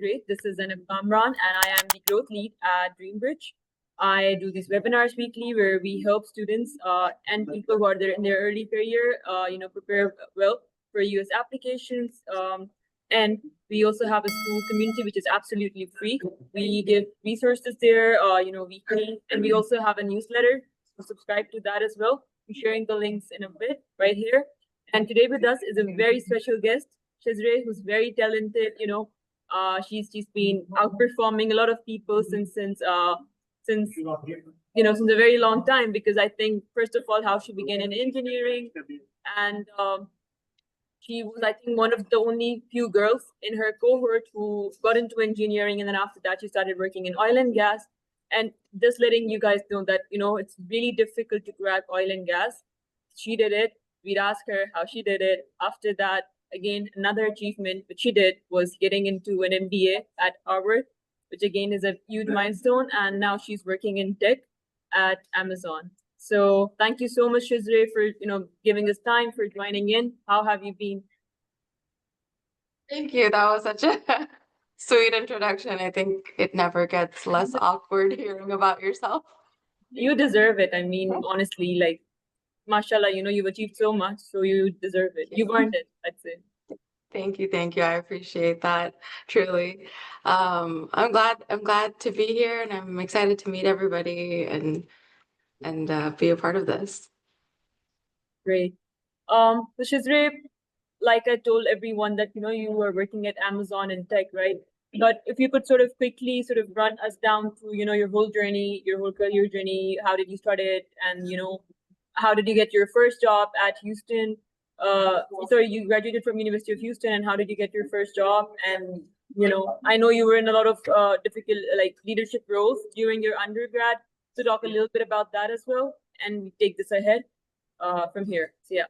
Great. This is Zanab Kamran, and I am the growth lead at DreamBridge. I do these webinars weekly where we help students and people who are there in their early career, prepare well for US applications. And we also have a school community which is absolutely free. We give resources there, weekly, and we also have a newsletter. So subscribe to that as well. I'm sharing the links in a bit right here. And today with us is a very special guest, Shizrae, who's very talented. She's been outperforming a lot of people since since a very long time, because I think first of all how she began in engineering, and she was, I think, one of the only few girls in her cohort who got into engineering, and then after that she started working in oil and gas. And just letting you guys know that it's really difficult to crack oil and gas. She did it. We'd ask her how she did it. After that, again, another achievement which she did was getting into an MBA at Harvard, which again is a huge milestone. And now she's working in tech at Amazon. So thank you so much, Shizrae, for giving us time, for joining in. How have you been? Thank you. That was such a sweet introduction. I think it never gets less awkward hearing about yourself. You deserve it. I mean, honestly, like, mashallah, you've achieved so much, so you deserve it. You've earned it, I'd say. Thank you, thank you. I appreciate that truly. I'm glad to be here, and I'm excited to meet everybody and be a part of this. Great. So Shizrae, like I told everyone that you were working at Amazon in tech, right? But if you could sort of quickly sort of run us down through your whole journey, your whole career journey. How did you start it, and how did you get your first job at Houston? Sorry, you graduated from University of Houston, and how did you get your first job? And I know you were in a lot of difficult leadership roles during your undergrad. So talk a little bit about that as well, and we take this ahead from here. So yeah.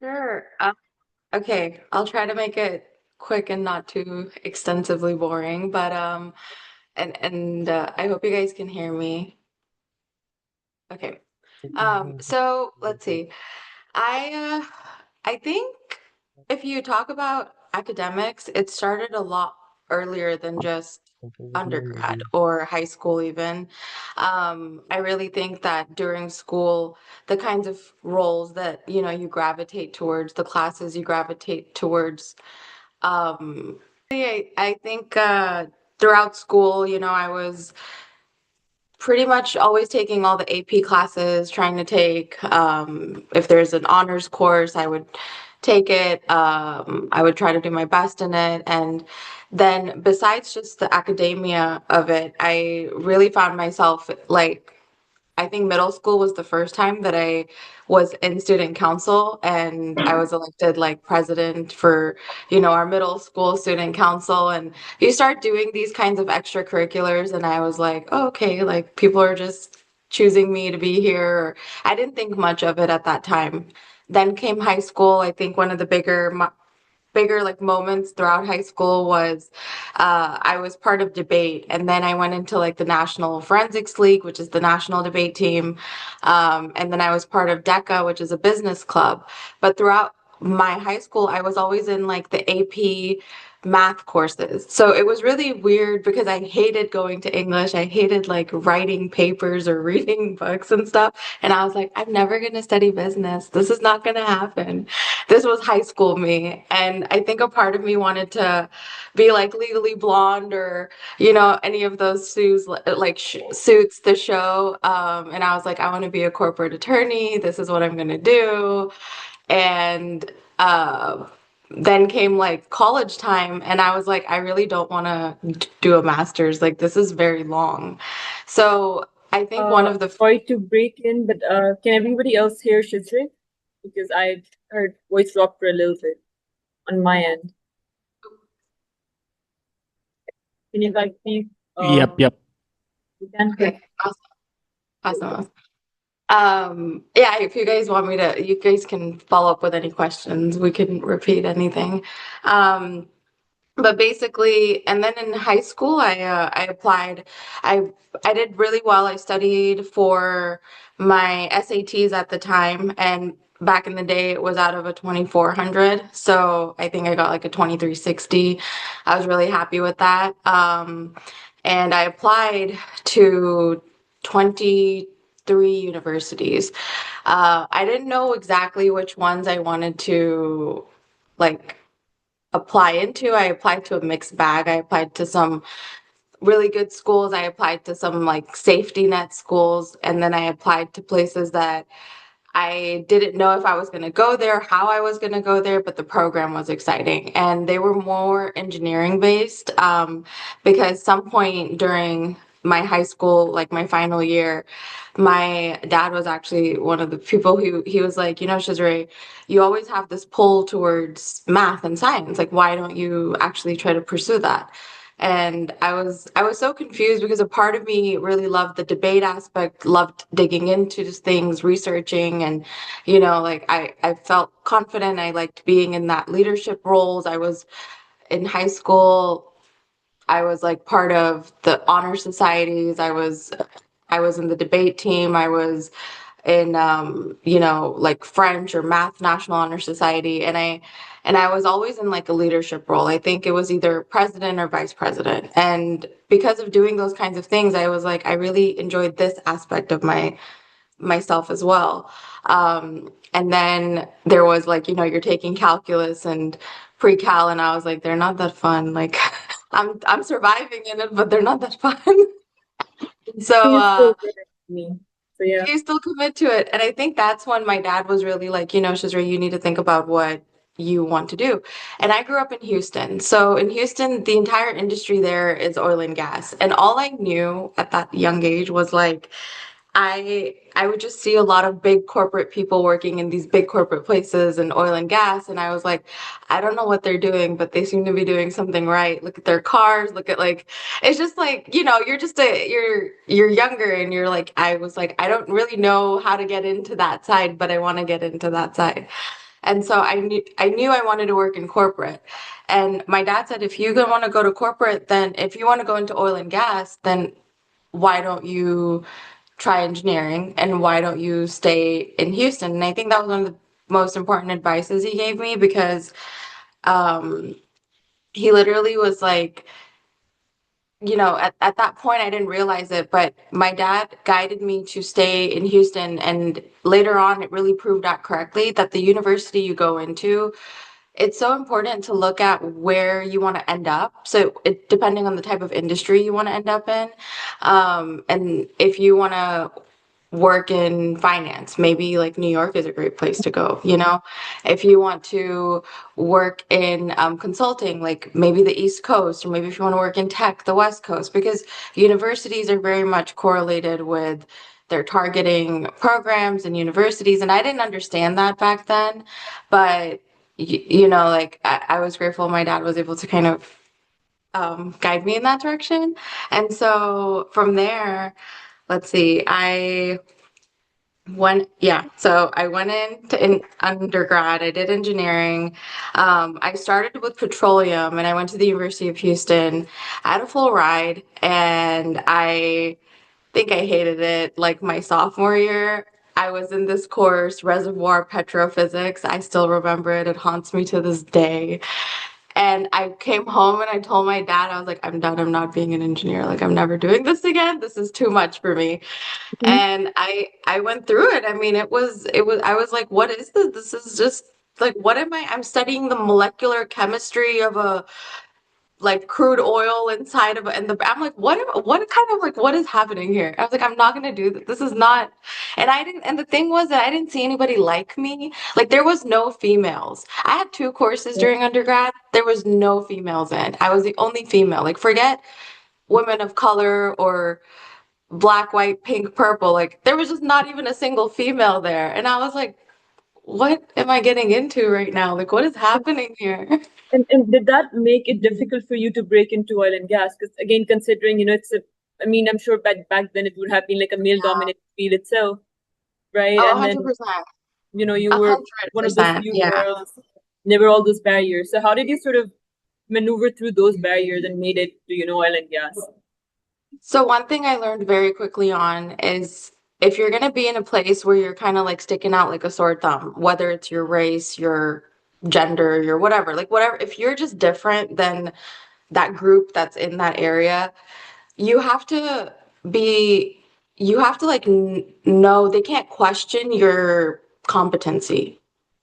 Sure. Okay, I'll try to make it quick and not too extensively boring, but I hope you guys can hear me. Okay. So let's see. I think if you talk about academics, it started a lot earlier than just undergrad or high school even. I really think that during school, the kinds of roles that, you gravitate towards, the classes you gravitate towards, I think throughout school, I was pretty much always taking all the AP classes, trying to take, if there's an honors course, I would take it. I would try to do my best in it. And then besides just the academia of it, I really found myself like, I think middle school was the first time that I was in student council, and I was elected like president for, our middle school student council. And you start doing these kinds of extracurriculars, and I was like, oh, okay, like people are just choosing me to be here. I didn't think much of it at that time. Then came high school. I think one of the bigger like moments throughout high school was I was part of debate, and then I went into like the National Forensics League, which is the national debate team, and then I was part of DECA, which is a business club. But throughout my high school, I was always in like the AP math courses. So it was really weird because I hated going to English. I hated like writing papers or reading books and stuff. And I was like, I'm never going to study business. This is not going to happen. This was high school me. And I think a part of me wanted to be like Legally Blonde or, any of those suits the show. And I was like, I want to be a corporate attorney. This is what I'm going to do. And then came like college time, and I was like, I really don't want to do a master's. Like, this is very long. So I think one of the Sorry to break in, but can everybody else hear Shizrae? Because I heard voice drop for a little bit on my end. Can you guys please? Yep. You can. Okay, awesome. Yeah, if you guys want me to, you guys can follow up with any questions. We can repeat anything. But basically, and then in high school, I applied. I did really well. I studied for my SATs at the time, and back in the day it was out of a 2400. So I think I got like a 2360. I was really happy with that. And I applied to 23 universities. I didn't know exactly which ones I wanted to like apply into. I applied to a mixed bag. I applied to some really good schools. I applied to some like safety net schools, and then I applied to places that I didn't know if I was going to go there, how I was going to go there, but the program was exciting. And they were more engineering based, because some point during my high school, like my final year, my dad was actually one of the people who he was like, you know, Shizrae, you always have this pull towards math and science. Like, why don't you actually try to pursue that? And I was so confused because a part of me really loved the debate aspect, loved digging into just things, researching, and like I felt confident. I liked being in that leadership roles. I was in high school. I was like part of the honor societies. I was in the debate team. I was in like French or math national honor society, and I was always in like a leadership role. I think it was either president or vice president. And because of doing those kinds of things, I was like I really enjoyed this aspect of myself as well. And then there was like, you're taking calculus and pre-cal, and I was like, they're not that fun. Like I'm surviving in it, but they're not that fun. So You still get it to me. So yeah. you still commit to it. And I think that's when my dad was really like, Shizra, you need to think about what you want to do. And I grew up in Houston. So in Houston, the entire industry there is oil and gas. And all I knew at that young age was like, I would just see a lot of big corporate people working in these big corporate places in oil and gas, and I was like, I don't know what they're doing, but they seem to be doing something right. Look at their cars, look at like it's just like, you're younger and you're like I was like I don't really know how to get into that side, but I want to get into that side. And so I knew I wanted to work in corporate. And my dad said if you want to go to corporate, then if you want to go into oil and gas, then why don't you try engineering and why don't you stay in Houston? And I think that was one of the most important advices he gave me because um, he literally was like, at that point I didn't realize it, but my dad guided me to stay in Houston. And later on, it really proved out correctly that the university you go into, it's so important to look at where you want to end up. So depending on the type of industry you want to end up in, and if you want to work in finance, maybe like New York is a great place to go. If you want to work in consulting, like maybe the East Coast, or maybe if you want to work in tech, the West Coast, because universities are very much correlated with their targeting programs and universities. And I didn't understand that back then, but like I was grateful my dad was able to kind of guide me in that direction. And so from there, let's see, so I went in undergrad. I did engineering. I started with petroleum and I went to the University of Houston. I had a full ride and I think I hated it like my sophomore year. I was in this course, Reservoir Petrophysics. I still remember it. It haunts me to this day. And I came home and I told my dad, I was like, I'm done. I'm not being an engineer. Like, I'm never doing this again. This is too much for me. Mhm. And I went through it. I mean, it was I was like, what is this? This is just like what am I? I'm studying the molecular chemistry of a like crude oil inside of and I'm like, what kind of like what is happening here? I was like, I'm not gonna do this. This is not and I didn't and the thing was that I didn't see anybody like me. Like there was no females. I had two courses Yeah. during undergrad. There was no females in. I was the only female. Like forget women of color or black, white, pink, purple. Like there was just not even a single female there. And I was like, what am I getting into right now? Like what is happening here? And did that make it difficult for you to break into oil and gas? Because again, considering, I mean, I'm sure back then it would have been like a Yeah. male-dominated field itself, right? Oh, And then, 100%. you A were hundred one of those percent. few Yeah. girls. There were all those barriers. So how did you sort of maneuver through those barriers and made it to, oil and gas? So one thing I learned very quickly on is if you're going to be in a place where you're kind of like sticking out like a sore thumb, whether it's your race, your gender, your whatever, like whatever, if you're just different than that group that's in that area, you have to be, you have to like know they can't question your competency.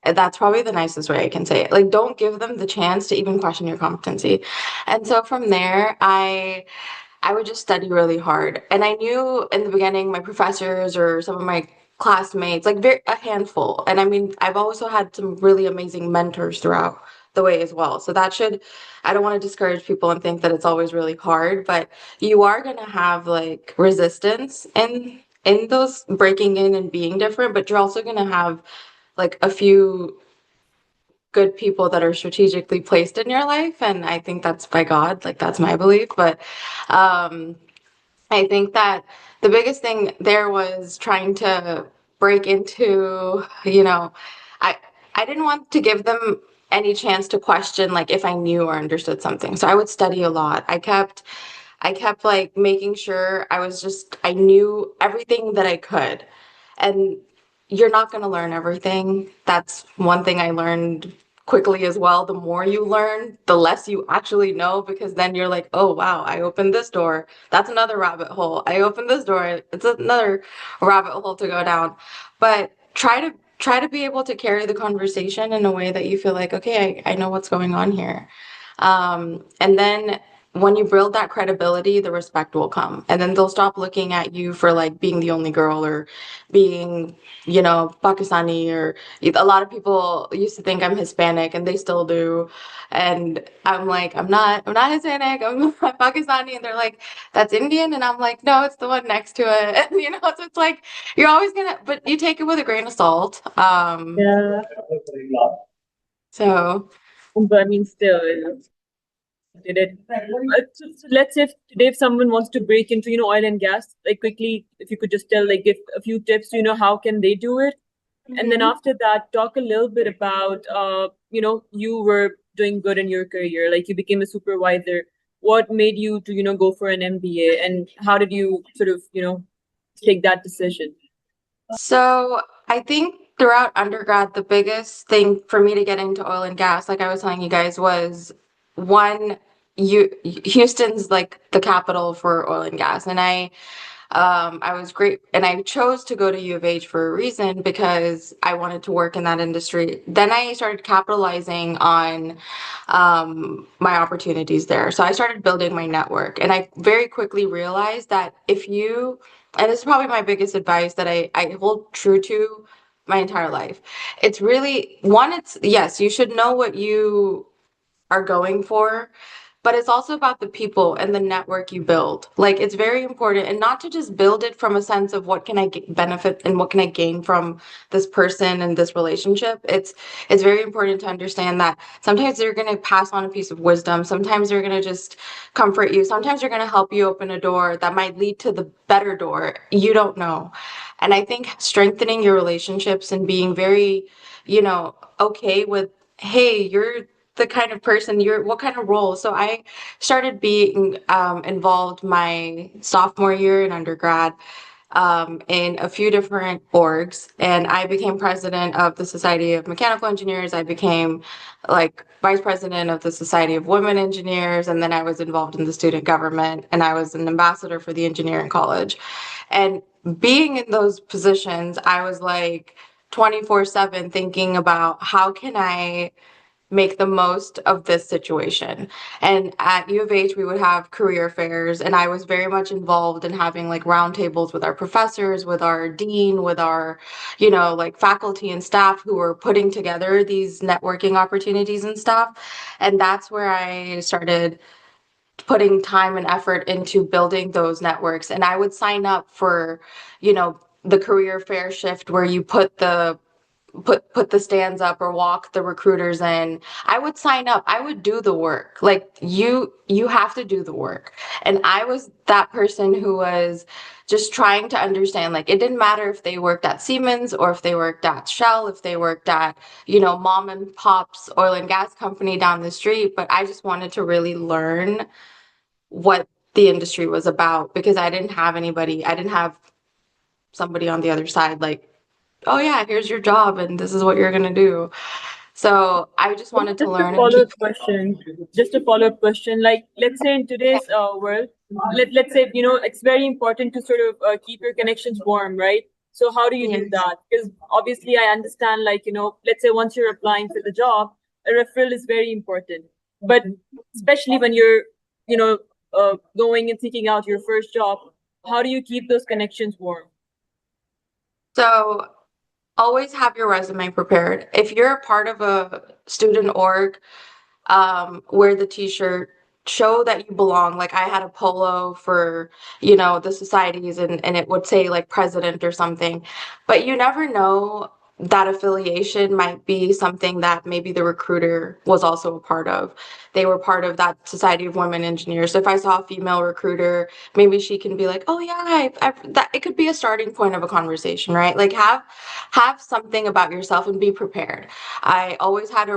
And that's probably the nicest way I can say it. Like, don't give them the chance to even question your competency. And so from there, I would just study really hard. And I knew in the beginning my professors or some of my classmates, like very a handful. And I mean, I've also had some really amazing mentors throughout the way as well. So that should, I don't want to discourage people and think that it's always really hard, but you are going to have like resistance in those breaking in and being different, but you're also going to have like a few good people that are strategically placed in your life, and I think that's by God, like that's my belief. But um I think that the biggest thing there was trying to break into, I I didn't want to give them any chance to question like if I knew or understood something. So I would study a lot. I kept like making sure I knew everything that I could. And you're not going to learn everything. That's one thing I learned quickly as well. The more you learn, the less you actually know, because then you're like, oh, wow, I opened this door. That's another rabbit hole. I opened this door. It's another rabbit hole to go down. But try to be able to carry the conversation in a way that you feel like, okay, I know what's going on here. And then when you build that credibility, the respect will come. And then they'll stop looking at you for like being the only girl or being, Pakistani, or a lot of people used to think I'm Hispanic and they still do. And I'm like, I'm not Hispanic, I'm Pakistani. And they're like, that's Indian. And I'm like, no, it's the one next to it. And, so it's like, you're always gonna, but you take it with a grain of salt. Yeah. So But I mean, still, did it. So let's say if today if someone wants to break into, oil and gas, like quickly, if you could just tell, like, give a few tips, how can they do it? And then after that, talk a little bit about, you were doing good in your career, like you became a supervisor. What made you to, go for an MBA, and how did you sort of, take that decision? So I think throughout undergrad, the biggest thing for me to get into oil and gas, like I was telling you guys, was one, Houston's like the capital for oil and gas. And I was great, and I chose to go to U of H for a reason because I wanted to work in that industry. Then I started capitalizing on my opportunities there. So I started building my network, and I very quickly realized that and this is probably my biggest advice that I hold true to my entire life. It's really one, it's yes, you should know what you are going for, but it's also about the people and the network you build. Like it's very important, and not to just build it from a sense of what can I benefit and what can I gain from this person and this relationship. It's very important to understand that sometimes they're going to pass on a piece of wisdom, sometimes they're going to just comfort you, sometimes they're going to help you open a door that might lead to the better door. You don't know. And I think strengthening your relationships and being very, okay with, hey, you're the kind of person, you're what kind of role. So I started being involved my sophomore year in undergrad, in a few different orgs, and I became president of the Society of Mechanical Engineers. I became like vice president of the Society of Women Engineers, and then I was involved in the student government, and I was an ambassador for the engineering college. And being in those positions, I was like 24/7 thinking about how can I make the most of this situation. And at U of H, we would have career fairs, and I was very much involved in having like roundtables with our professors, with our dean, with our, like faculty and staff who were putting together these networking opportunities and stuff. And that's where I started putting time and effort into building those networks. And I would sign up for, the career fair shift where you put the stands up or walk the recruiters in. I would sign up. I would do the work. Like you have to do the work. And I was that person who was just trying to understand, like it didn't matter if they worked at Siemens or if they worked at Shell, if they worked at, mom and pop's oil and gas company down the street, but I just wanted to really learn what the industry was about because I didn't have anybody. I didn't have somebody on the other side, like, oh yeah, here's your job and this is what you're gonna do. So I just wanted to Just a learn and keep. follow-up question. Just a follow-up question. Like, let's say in today's world, let's say, it's very important to sort of keep your connections warm, right? So how do you do Yes. that? Because obviously I understand, like, let's say once you're applying for the job, a referral is very important. But especially when you're, going and seeking out your first job, how do you keep those connections warm? So always have your resume prepared. If you're a part of a student org, wear the t-shirt, show that you belong. Like I had a polo for, the societies and it would say like president or something. But you never know, that affiliation might be something that maybe the recruiter was also a part of. They were part of that Society of Women Engineers. So if I saw a female recruiter, maybe she can be like, "Oh yeah, that it could be a starting point of a conversation, right?" Like have something about yourself and be prepared. I always had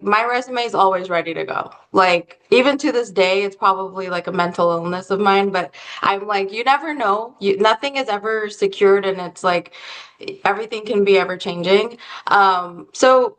my resume is always ready to go. Like even to this day, it's probably like a mental illness of mine, but I'm like, you never know. Nothing is ever secured, and it's like everything can be ever changing. So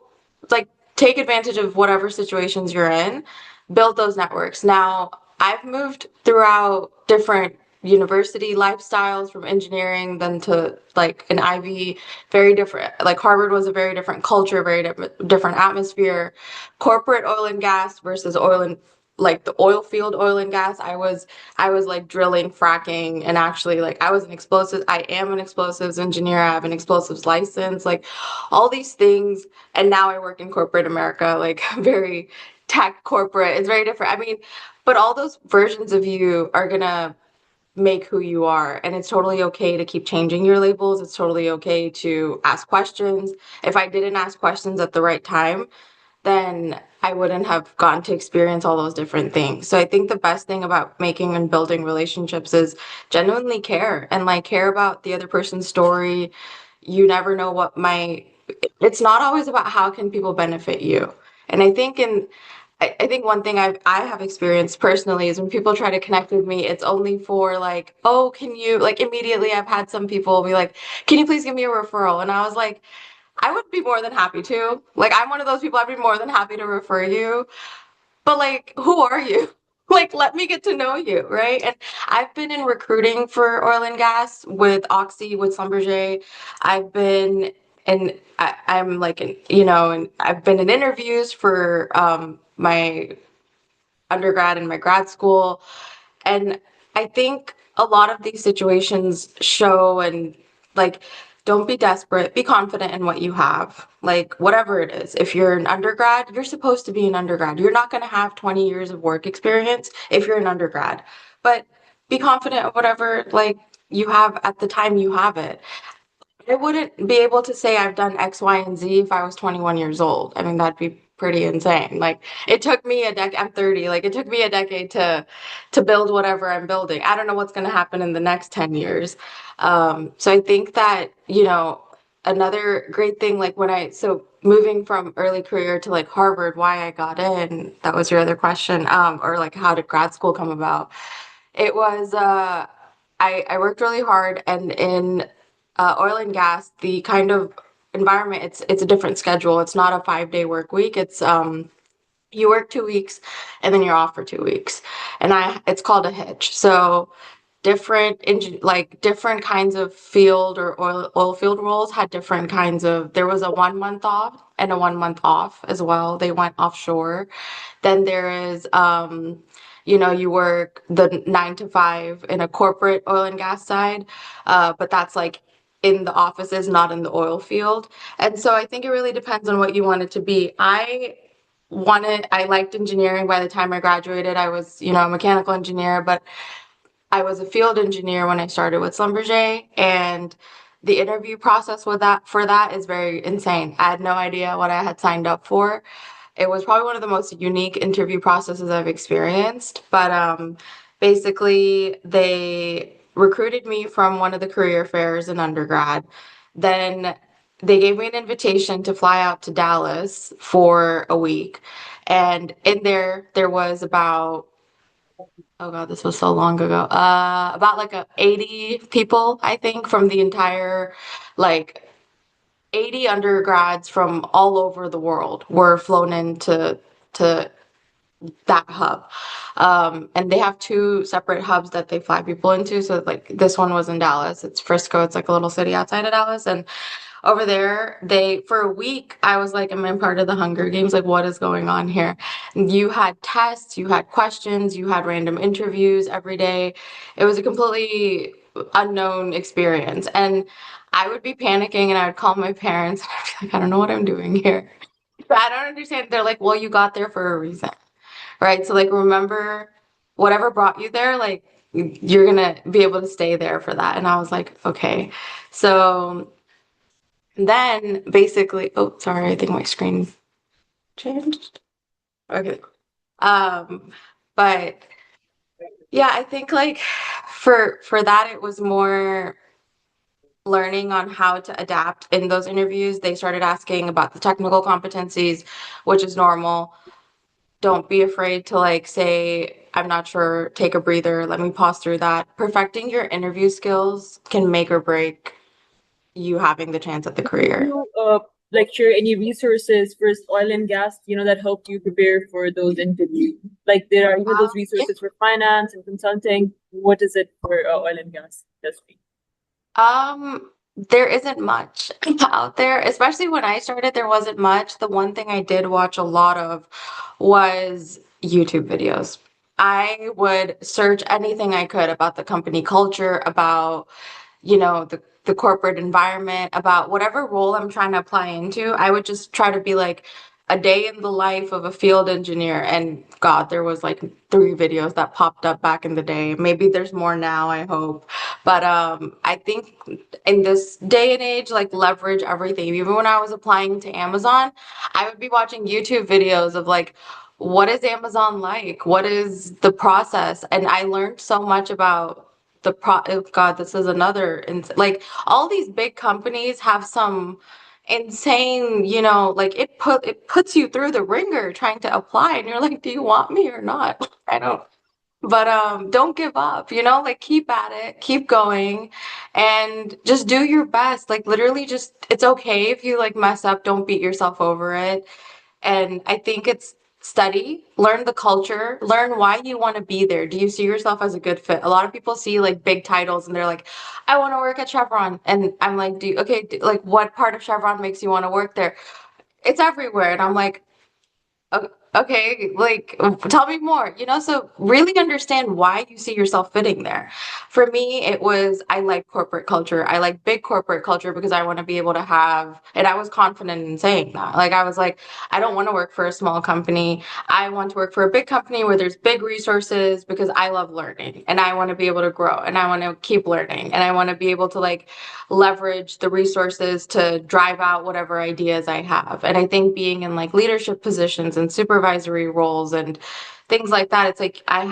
like take advantage of whatever situations you're in, build those networks. Now, I've moved throughout different university lifestyles from engineering then to like an Ivy, very different. Like Harvard was a very different culture, very different atmosphere. Corporate oil and gas versus oil and like the oil field oil and gas. I was like drilling, fracking, and actually like I am an explosives engineer. I have an explosives license, like all these things. And now I work in corporate America, like very tech corporate. It's very different. I mean, but all those versions of you are gonna make who you are. And it's totally okay to keep changing your labels. It's totally okay to ask questions. If I didn't ask questions at the right time, then I wouldn't have gotten to experience all those different things. So I think the best thing about making and building relationships is genuinely care and like care about the other person's story. You never know it's not always about how can people benefit you. And I think one thing I have experienced personally is when people try to connect with me, it's only for like, oh, can you like immediately I've had some people be like, can you please give me a referral? And I was like, I would be more than happy to. Like, I'm one of those people, I'd be more than happy to refer you. But, like, who are you? Like, let me get to know you, right? And I've been in recruiting for oil and gas with Oxy, with Schlumberger. I've been I'm like, and I've been in interviews for my undergrad and my grad school. And I think a lot of these situations show and like, don't be desperate, be confident in what you have. Like, whatever it is. If you're an undergrad, you're supposed to be an undergrad. You're not going to have 20 years of work experience if you're an undergrad. But be confident of whatever like you have at the time you have it. I wouldn't be able to say I've done X, Y, and Z if I was 21 years old. I mean, that'd be pretty insane. Like it took me a decade, I'm 30, like it took me a decade to build whatever I'm building. I don't know what's going to happen in the next 10 years. So I think that, another great thing, like so moving from early career to like Harvard, why I got in, that was your other question, or like how did grad school come about? It was I worked really hard, and in oil and gas, the kind of environment, it's a different schedule. It's not a 5 day work week. It's you work 2 weeks and then you're off for 2 weeks, and it's called a hitch. So different kinds of field or oil field roles had different kinds of. There was a 1 month off and a 1 month off as well. They went offshore. Then there is, you work the 9 to 5 in a corporate oil and gas side, but that's like in the offices, not in the oil field. And so I think it really depends on what you want it to be. I liked engineering. By the time I graduated, I was, a mechanical engineer, but I was a field engineer when I started with Schlumberger, and the interview process for that is very insane. I had no idea what I had signed up for. It was probably one of the most unique interview processes I've experienced. But basically, they recruited me from one of the career fairs in undergrad. Then they gave me an invitation to fly out to Dallas for a week. And in there was about Oh God, this was so long ago. About like 80 people, I think, from the entire, like 80 undergrads from all over the world were flown into to that hub. And they have two separate hubs that they fly people into. So like this one was in Dallas. It's Frisco. It's like a little city outside of Dallas. And over there, they for a week, I was like, am I part of the Hunger Games? Like, what is going on here? You had tests, you had questions, you had random interviews every day. It was a completely unknown experience. And I would be panicking and I would call my parents and I'd be like, I don't know what I'm doing here. I don't understand. They're like, well, you got there for a reason, right? So like remember whatever brought you there, like you're gonna be able to stay there for that. And I was like, okay. So then basically, oh sorry, I think my screen changed. Okay. Um, but yeah, I think like for that it was more learning on how to adapt in those interviews. They started asking about the technical competencies, which is normal. Don't be afraid to like say, I'm not sure, take a breather, let me pause through that. Perfecting your interview skills can make or break you having the chance at the Could career. you like share any resources first oil and gas, that helped you prepare for those interviews? Like there are, those Yeah. resources for finance and consulting. What is it for oil and gas industry? There isn't much out there, especially when I started, there wasn't much. The one thing I did watch a lot of was YouTube videos. I would search anything I could about the company culture, about the corporate environment, about whatever role I'm trying to apply into. I would just try to be like a day in the life of a field engineer. And God, there was like three videos that popped up back in the day. Maybe there's more now, I hope. But I think in this day and age, like leverage everything. Even when I was applying to Amazon, I would be watching YouTube videos of like, what is Amazon like? What is the process? And I learned so much about oh God, this is another like all these big companies have some insane, like it puts you through the ringer trying to apply and you're like, do you want me or not? I don't. But don't give up, like keep at it, keep going and just do your best. Like literally just it's okay if you like mess up, don't beat yourself over it. And I think it's study, learn the culture, learn why you want to be there. Do you see yourself as a good fit? A lot of people see like big titles and they're like, I want to work at Chevron. And I'm like, like what part of Chevron makes you want to work there? It's everywhere. And I'm like, okay, like tell me more, so really understand why you see yourself fitting there. For me, it was I like corporate culture. I like big corporate culture because I want to be able to have, and I was confident in saying that. Like I was like, I don't want to work for a small company. I want to work for a big company where there's big resources because I love learning and I want to be able to grow and I want to keep learning and I want to be able to like leverage the resources to drive out whatever ideas I have. And I think being in like leadership positions and supervisory roles and things like that, it's like I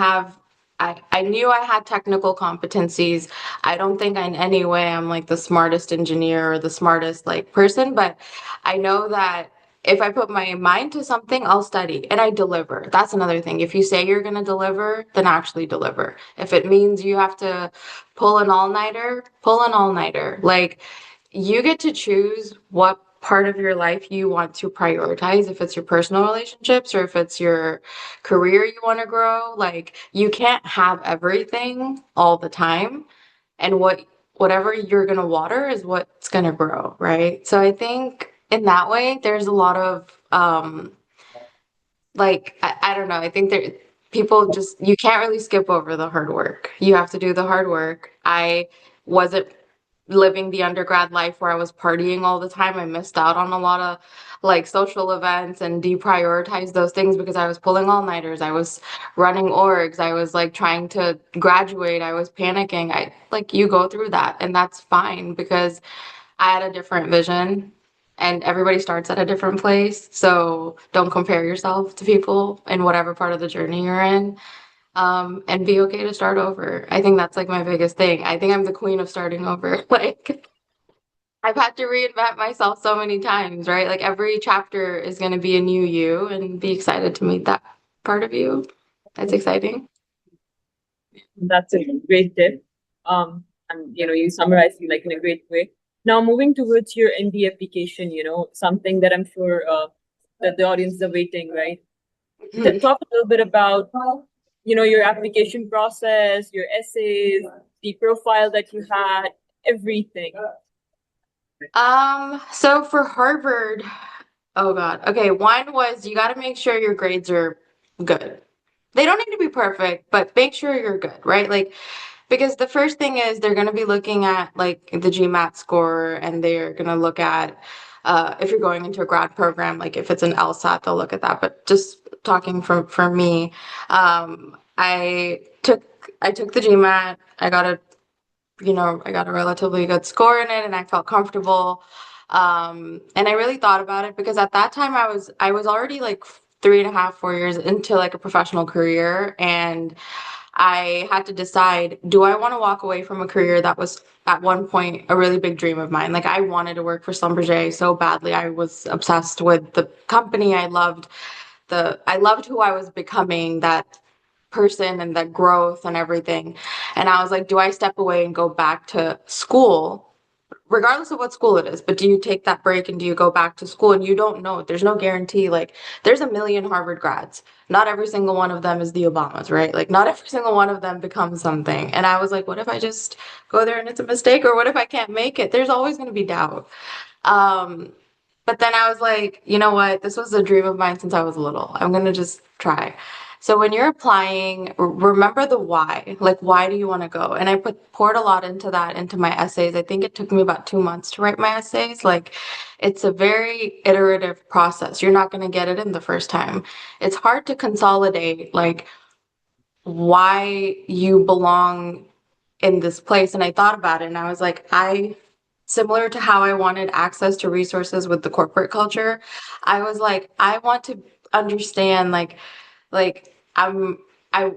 knew I had technical competencies. I don't think in any way I'm like the smartest engineer or the smartest like person, but I know that if I put my mind to something, I'll study and I deliver. That's another thing. If you say you're going to deliver, then actually deliver. If it means you have to pull an all-nighter, pull an all-nighter. Like you get to choose what part of your life you want to prioritize, if it's your personal relationships or if it's your career you want to grow. Like you can't have everything all the time. And whatever you're gonna water is what's gonna grow, right? So I think in that way, there's a lot of like I don't know. I think there people just you can't really skip over the hard work. You have to do the hard work. I wasn't living the undergrad life where I was partying all the time. I missed out on a lot of like social events and deprioritized those things because I was pulling all-nighters. I was running orgs. I was like trying to graduate. I was panicking. I like you go through that and that's fine because I had a different vision and everybody starts at a different place. So don't compare yourself to people in whatever part of the journey you're in. And be okay to start over. I think that's like my biggest thing. I think I'm the queen of starting over. Like I've had to reinvent myself so many times, right? Like every chapter is going to be a new you and be excited to meet that part of you. That's exciting. That's a great tip. And you summarized it like in a great way. Now moving towards your MBA application, something that I'm sure that the audience is awaiting, right? Talk a little bit about your application process, your essays, the profile that you had, everything. So for Harvard, oh God. Okay, one was you got to make sure your grades are good. They don't need to be perfect, but make sure you're good, right? Like, because the first thing is they're going to be looking at like the GMAT score, and they're going to look at if you're going into a grad program, like if it's an LSAT, they'll look at that. But just talking for me, I took the GMAT. I got a relatively good score in it, and I felt comfortable. And I really thought about it because at that time I was already like 3.5, 4 years into like a professional career, and I had to decide, do I want to walk away from a career that was at one point a really big dream of mine? Like I wanted to work for Schlumberger so badly. I was obsessed with the company. I loved who I was becoming, that person and that growth and everything. And I was like, do I step away and go back to school? Regardless of what school it is, but do you take that break and do you go back to school? And you don't know. There's no guarantee. Like, there's a million Harvard grads. Not every single one of them is the Obamas, right? Like, not every single one of them becomes something. And I was like, what if I just go there and it's a mistake? Or what if I can't make it? There's always going to be doubt. Um, but then I was like, you know what? This was a dream of mine since I was little. I'm going to just try. So when you're applying, remember the why. Like, why do you want to go? And I poured a lot into that, into my essays. I think it took me about 2 months to write my essays. Like, it's a very iterative process. You're not going to get it in the first time. It's hard to consolidate, like, why you belong in this place. And I thought about it, and I was like, similar to how I wanted access to resources with the corporate culture, I was like, I want to understand, like I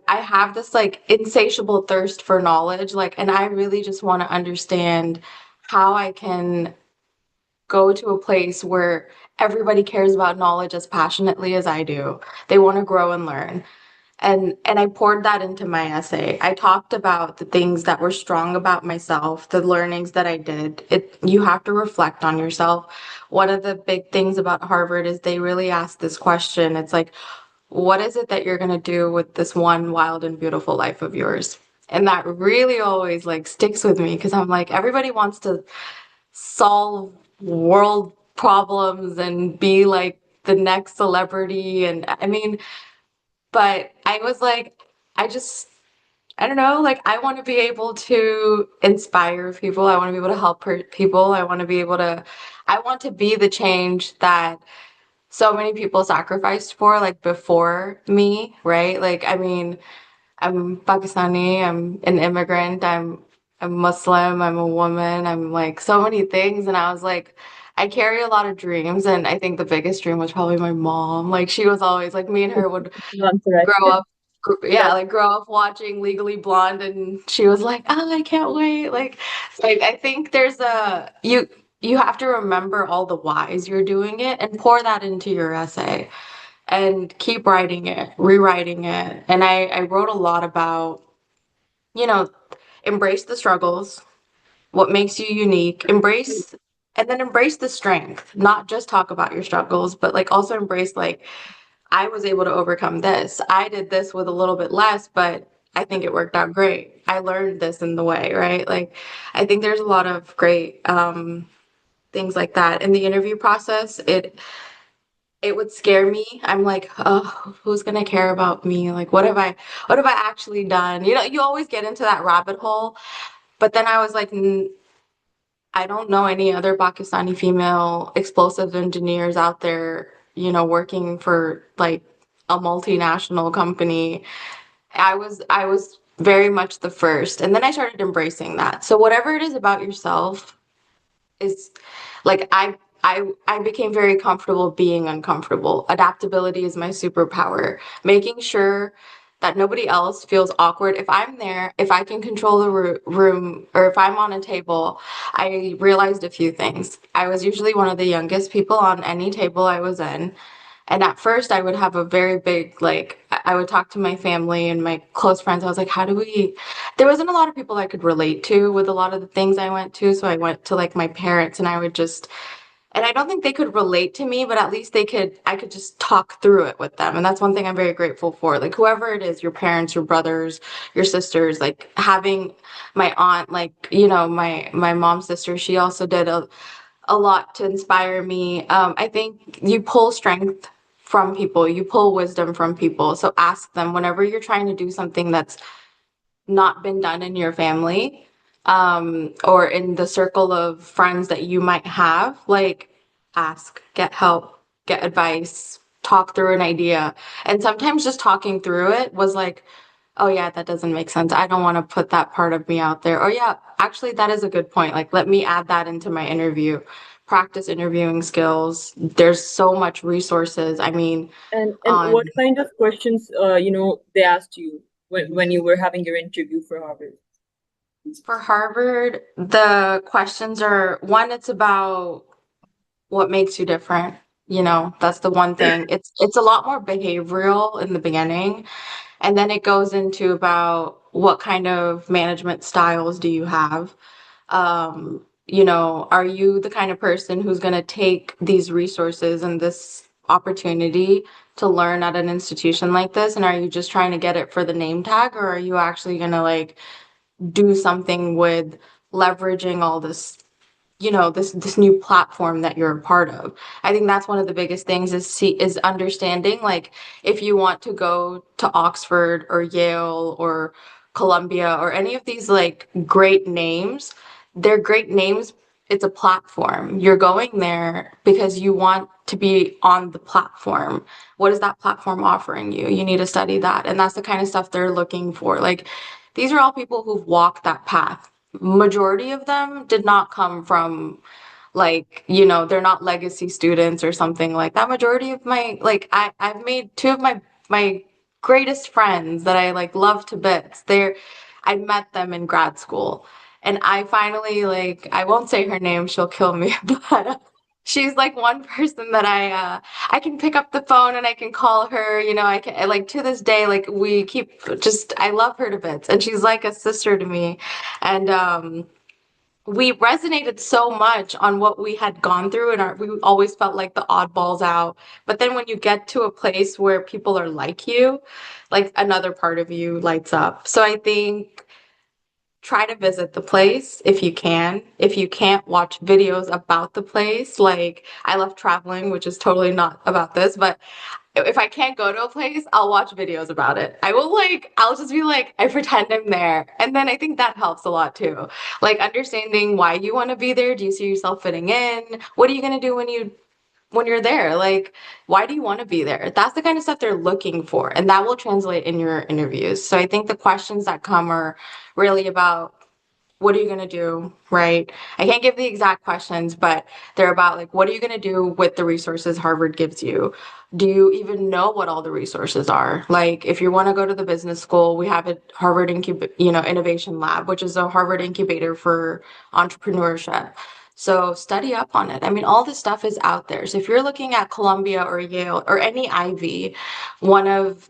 have this like insatiable thirst for knowledge, like, and I really just want to understand how I can go to a place where everybody cares about knowledge as passionately as I do. They want to grow and learn. And I poured that into my essay. I talked about the things that were strong about myself, the learnings that I did. You have to reflect on yourself. One of the big things about Harvard is they really ask this question. It's like, what is it that you're going to do with this one wild and beautiful life of yours? And that really always like sticks with me, because I'm like, everybody wants to solve world problems and be like the next celebrity. And I mean, but I was like, I don't know, like I want to be able to inspire people. I want to be able to help people. I want to be the change that so many people sacrificed for, like before me, right? Like, I mean, I'm Pakistani, I'm an immigrant, I'm Muslim, I'm a woman, I'm like so many things. And I was like, I carry a lot of dreams, and I think the biggest dream was probably my mom. Like she was always like, me and her would Answer, right? grow up, Yeah. yeah, like grow up watching Legally Blonde, and she was like, oh, I can't wait. Like I think there's you have to remember all the whys you're doing it and pour that into your essay and keep writing it, rewriting it. And I wrote a lot about, you know, embrace the struggles, what makes you unique, embrace the strength, not just talk about your struggles, but like also embrace like, I was able to overcome this. I did this with a little bit less, but I think it worked out great. I learned this in the way, right? Like, I think there's a lot of great things like that in the interview process. It would scare me. I'm like, oh, who's gonna care about me? Like, what have I actually done? You know, you always get into that rabbit hole. But then I was like, I don't know any other Pakistani female explosives engineers out there, working for like a multinational company. I was very much the first. And then I started embracing that. So whatever it is about yourself is like I became very comfortable being uncomfortable. Adaptability is my superpower. Making sure that nobody else feels awkward. If I'm there, if I can control the room, or if I'm on a table, I realized a few things. I was usually one of the youngest people on any table I was in. And at first I would have a very big, like, I would talk to my family and my close friends. I was like, how do we, there wasn't a lot of people I could relate to with a lot of the things I went to. So I went to like my parents and I would just, and I don't think they could relate to me, but at least I could just talk through it with them. And that's one thing I'm very grateful for. Like whoever it is, your parents, your brothers, your sisters, like having my aunt, like, you know, my mom's sister, she also did a lot to inspire me. I think you pull strength from people, you pull wisdom from people. So ask them whenever you're trying to do something that's not been done in your family, or in the circle of friends that you might have, like ask, get help, get advice, talk through an idea. And sometimes just talking through it was like, oh yeah, that doesn't make sense. I don't want to put that part of me out there. Oh yeah, actually that is a good point. Like let me add that into my interview. Practice interviewing skills. There's so much resources. I mean, And on what kind of questions they asked you when you were having your interview for Harvard? for Harvard, the questions are one, it's about what makes you different. You know, that's the one thing. It's a lot more behavioral in the beginning, and then it goes into about what kind of management styles do you have? You know, are you the kind of person who's going to take these resources and this opportunity to learn at an institution like this? And are you just trying to get it for the name tag, or are you actually going to like do something with leveraging all this, you know, this new platform that you're a part of? I think that's one of the biggest things is understanding, like if you want to go to Oxford or Yale or Columbia or any of these like great names, they're great names. It's a platform. You're going there because you want to be on the platform. What is that platform offering you? You need to study that. And that's the kind of stuff they're looking for. Like these are all people who've walked that path. Majority of them did not come from, like, you know, they're not legacy students or something like that. Majority of my, like, I've made two of my greatest friends that I like love to bits. I met them in grad school. And I finally, like, I won't say her name, she'll kill me, but she's like one person that I can pick up the phone and I can call her, you know, I can, like, to this day, like we keep just, I love her to bits and she's like a sister to me. And we resonated so much on what we had gone through, and we always felt like the oddballs out. But then when you get to a place where people are like you, like another part of you lights up. So I think try to visit the place if you can. If you can't, watch videos about the place. Like I love traveling, which is totally not about this, but if I can't go to a place, I'll watch videos about it. I'll just be like, I pretend I'm there. And then I think that helps a lot too. Like understanding why you want to be there. Do you see yourself fitting in? What are you going to do when you're there? Like, why do you want to be there? That's the kind of stuff they're looking for, and that will translate in your interviews. So I think the questions that come are really about what are you going to do, right? I can't give the exact questions, but they're about like, what are you going to do with the resources Harvard gives you? Do you even know what all the resources are? Like, if you want to go to the business school, we have a Harvard Innovation Lab, which is a Harvard incubator for entrepreneurship. So study up on it. I mean, all this stuff is out there. So if you're looking at Columbia or Yale or any Ivy, one of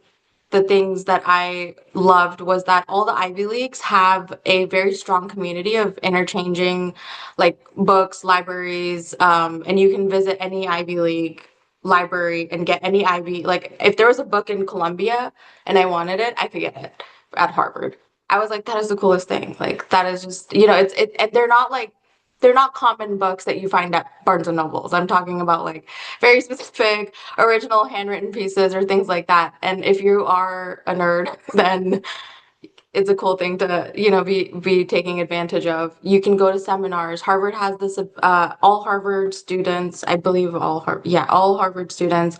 the things that I loved was that all the Ivy Leagues have a very strong community of interchanging like books, libraries, and you can visit any Ivy League library and get any Ivy, like if there was a book in Columbia and I wanted it, I could get it at Harvard. I was like, that is the coolest thing. Like that is just, you know, and they're not common books that you find at Barnes and Nobles. I'm talking about like very specific original handwritten pieces or things like that. And if you are a nerd, then it's a cool thing to, you know, be taking advantage of. You can go to seminars. Harvard has this, all Harvard students, I believe all Harvard students,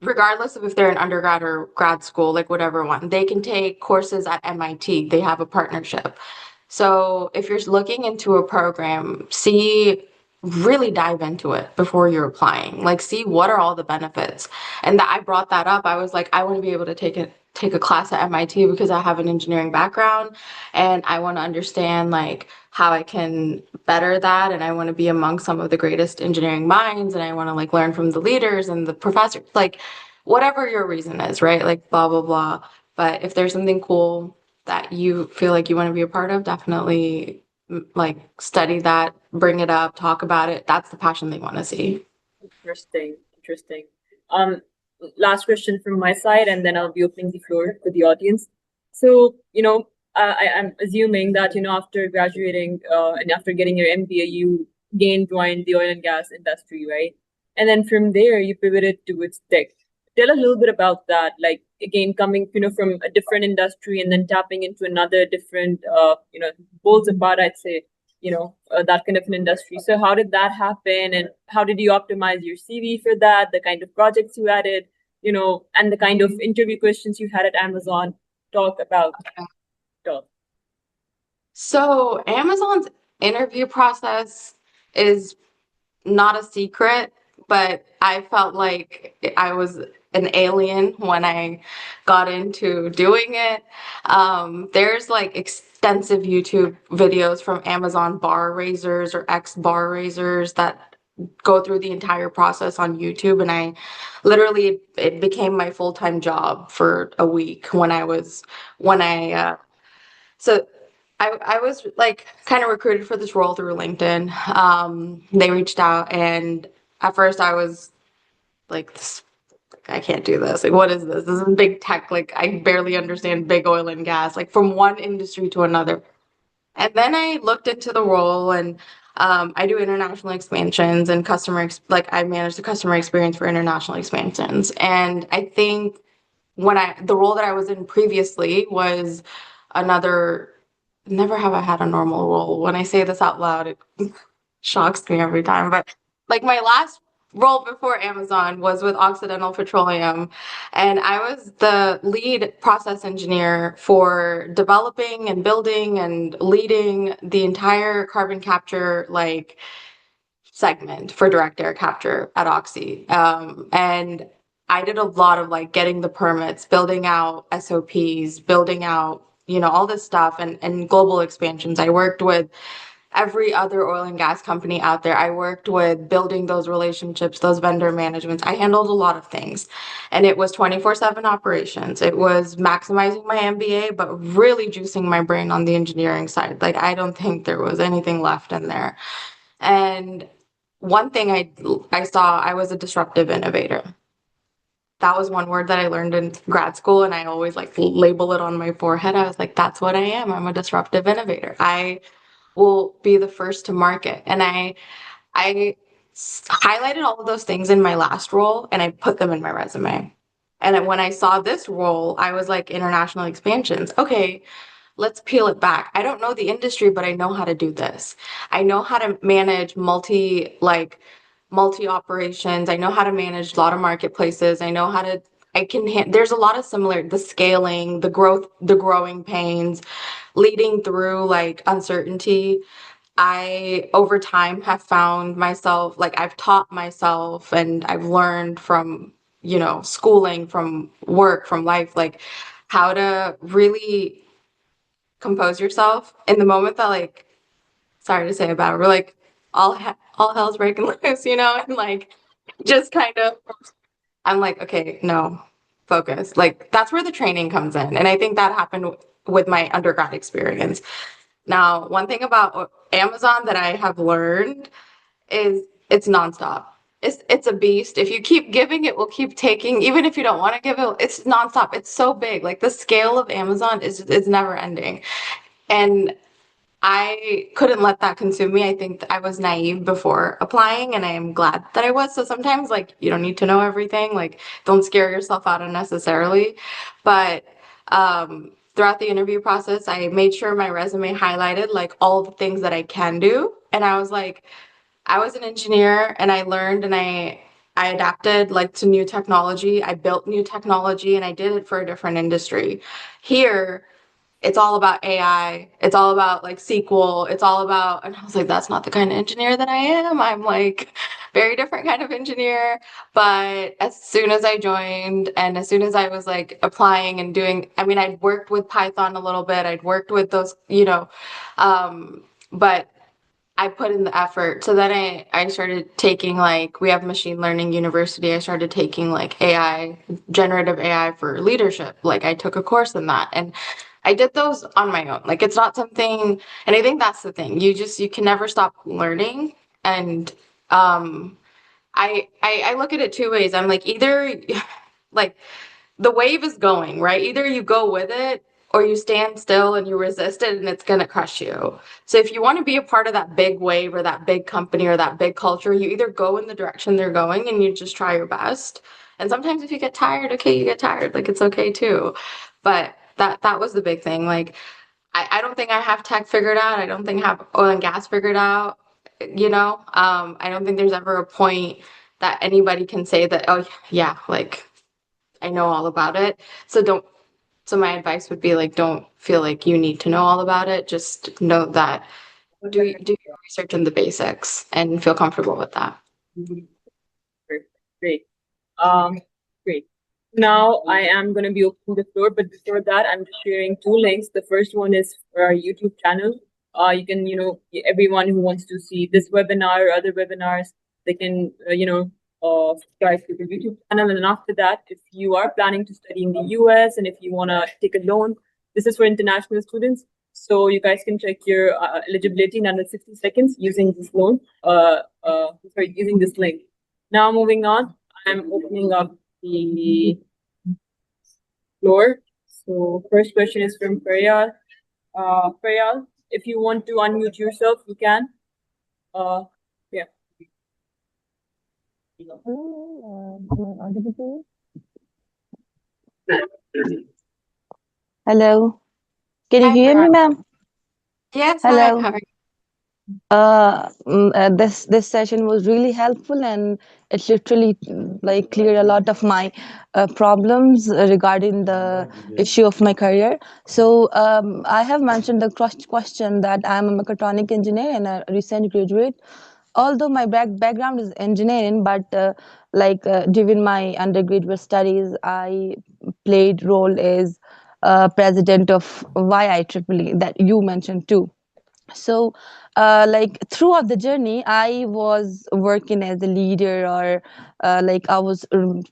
regardless of if they're in undergrad or grad school, like whatever one, they can take courses at MIT. They have a partnership. So if you're looking into a program, really dive into it before you're applying. Like see what are all the benefits. And that I brought that up. I was like, I want to be able to take a class at MIT because I have an engineering background and I want to understand like how I can better that, and I want to be among some of the greatest engineering minds, and I want to like learn from the leaders and the professors. Like whatever your reason is, right? Like blah, blah, blah. But if there's something cool that you feel like you want to be a part of, definitely like study that, bring it up, talk about it. That's the passion they want to see. Interesting, interesting. Um, Last question from my side, and then I'll be opening the floor to the audience. So, I'm assuming that, after graduating, and after getting your MBA, you joined the oil and gas industry, right? And then from there, you pivoted towards tech. Tell a little bit about that. Like, again, coming, from a different industry and then tapping into another different, worlds apart, I'd say, that kind of an industry. So how did that happen, and how did you optimize your CV for that, the kind of projects you added, and the kind of interview questions you had at Amazon? Talk about talk. So Amazon's interview process is not a secret, but I felt like I was an alien when I got into doing it. There's like extensive YouTube videos from Amazon bar raisers or ex bar raisers that go through the entire process on YouTube, and I literally it became my full-time job for a week when I so I was like kind of recruited for this role through LinkedIn. They reached out, and at first I was like, I can't do this. Like, what is this? This is big tech. Like, I barely understand big oil and gas, like from one industry to another. And then I looked into the role, and I do international expansions and like I manage the customer experience for international expansions. And I think the role that I was in previously was another, never have I had a normal role. When I say this out loud, it shocks me every time. But like my last role before Amazon was with Occidental Petroleum, and I was the lead process engineer for developing and building and leading the entire carbon capture like segment for direct air capture at Oxy. And I did a lot of like getting the permits, building out SOPs, building out, all this stuff and global expansions. I worked with every other oil and gas company out there. I worked with building those relationships, those vendor managements. I handled a lot of things. And it was 24/7 operations. It was maximizing my MBA, but really juicing my brain on the engineering side. Like I don't think there was anything left in there. And one thing I saw, I was a disruptive innovator. That was one word that I learned in grad school, and I always like label it on my forehead. I was like, that's what I am. I'm a disruptive innovator. I will be the first to market. And I highlighted all of those things in my last role, and I put them in my resume. And when I saw this role, I was like, international expansions. Okay, let's peel it back. I don't know the industry, but I know how to do this. I know how to manage multi operations. I know how to manage a lot of marketplaces. I know how to there's a lot of similar the scaling, the growth, the growing pains, leading through like uncertainty. I over time have found myself like I've taught myself and I've learned from, schooling, from work, from life, like how to really compose yourself in the moment that like sorry to say about it, we're like all hell's breaking loose, and like just kind of I'm like, okay, no, focus. Like that's where the training comes in. And I think that happened with my undergrad experience. Now, one thing about Amazon that I have learned is it's nonstop. It's a beast. If you keep giving, it will keep taking. Even if you don't want to give it, it's nonstop. It's so big. Like the scale of Amazon is never ending. And I couldn't let that consume me. I think I was naive before applying, and I am glad that I was. So sometimes, like, you don't need to know everything. Like, don't scare yourself out unnecessarily. But throughout the interview process, I made sure my resume highlighted like all the things that I can do. And I was like, I was an engineer, and I learned and I adapted like to new technology. I built new technology, and I did it for a different industry. Here, it's all about AI. It's all about like SQL. It's all about, and I was like, that's not the kind of engineer that I am. I'm like very different kind of engineer. But as soon as I joined and as soon as I was like applying and doing, I mean, I'd worked with Python a little bit. I'd worked with those, but I put in the effort. So then I started taking like we have machine learning university. I started taking like AI, generative AI for leadership. Like I took a course in that and I did those on my own. Like it's not something and I think that's the thing. You can never stop learning and um I look at it two ways. I'm like either like the wave is going, right? Either you go with it or you stand still and you resist it and it's going to crush you. So if you want to be a part of that big wave or that big company or that big culture, you either go in the direction they're going and you just try your best. And sometimes if you get tired, okay, you get tired. Like it's okay too. But that was the big thing. Like I don't think I have tech figured out. I don't think I have oil and gas figured out. I don't think there's ever a point that anybody can say that, oh yeah, like I know all about it. So don't, so my advice would be like, don't feel like you need to know all about it. Just know that do your research in the basics and feel comfortable with that. Perfect. Great. Um, Great. Now I am going to be opening the floor, but before that, I'm just sharing two links. The first one is for our YouTube channel. You can, everyone who wants to see this webinar or other webinars, they can, subscribe to the YouTube channel. And then after that, if you are planning to study in the US and if you want to take a loan, this is for international students. So you guys can check your eligibility in under 60 seconds using this loan. Using this link. Now moving on, I'm opening up the floor. So first question is from Faryal. Faryal, if you want to unmute yourself, you can. Yeah. Hello. Can you Hi, hear me, Farah. ma'am? Yes, hi. Hello. How are This session was really helpful, and it literally like cleared a lot of my problems regarding the issue of my career. So I have mentioned the question that I'm a mechatronic engineer and a recent graduate. Although my background is engineering, but during my undergraduate studies, I played role as president of YIEEE that you mentioned too. So throughout the journey I was working as a leader, or I was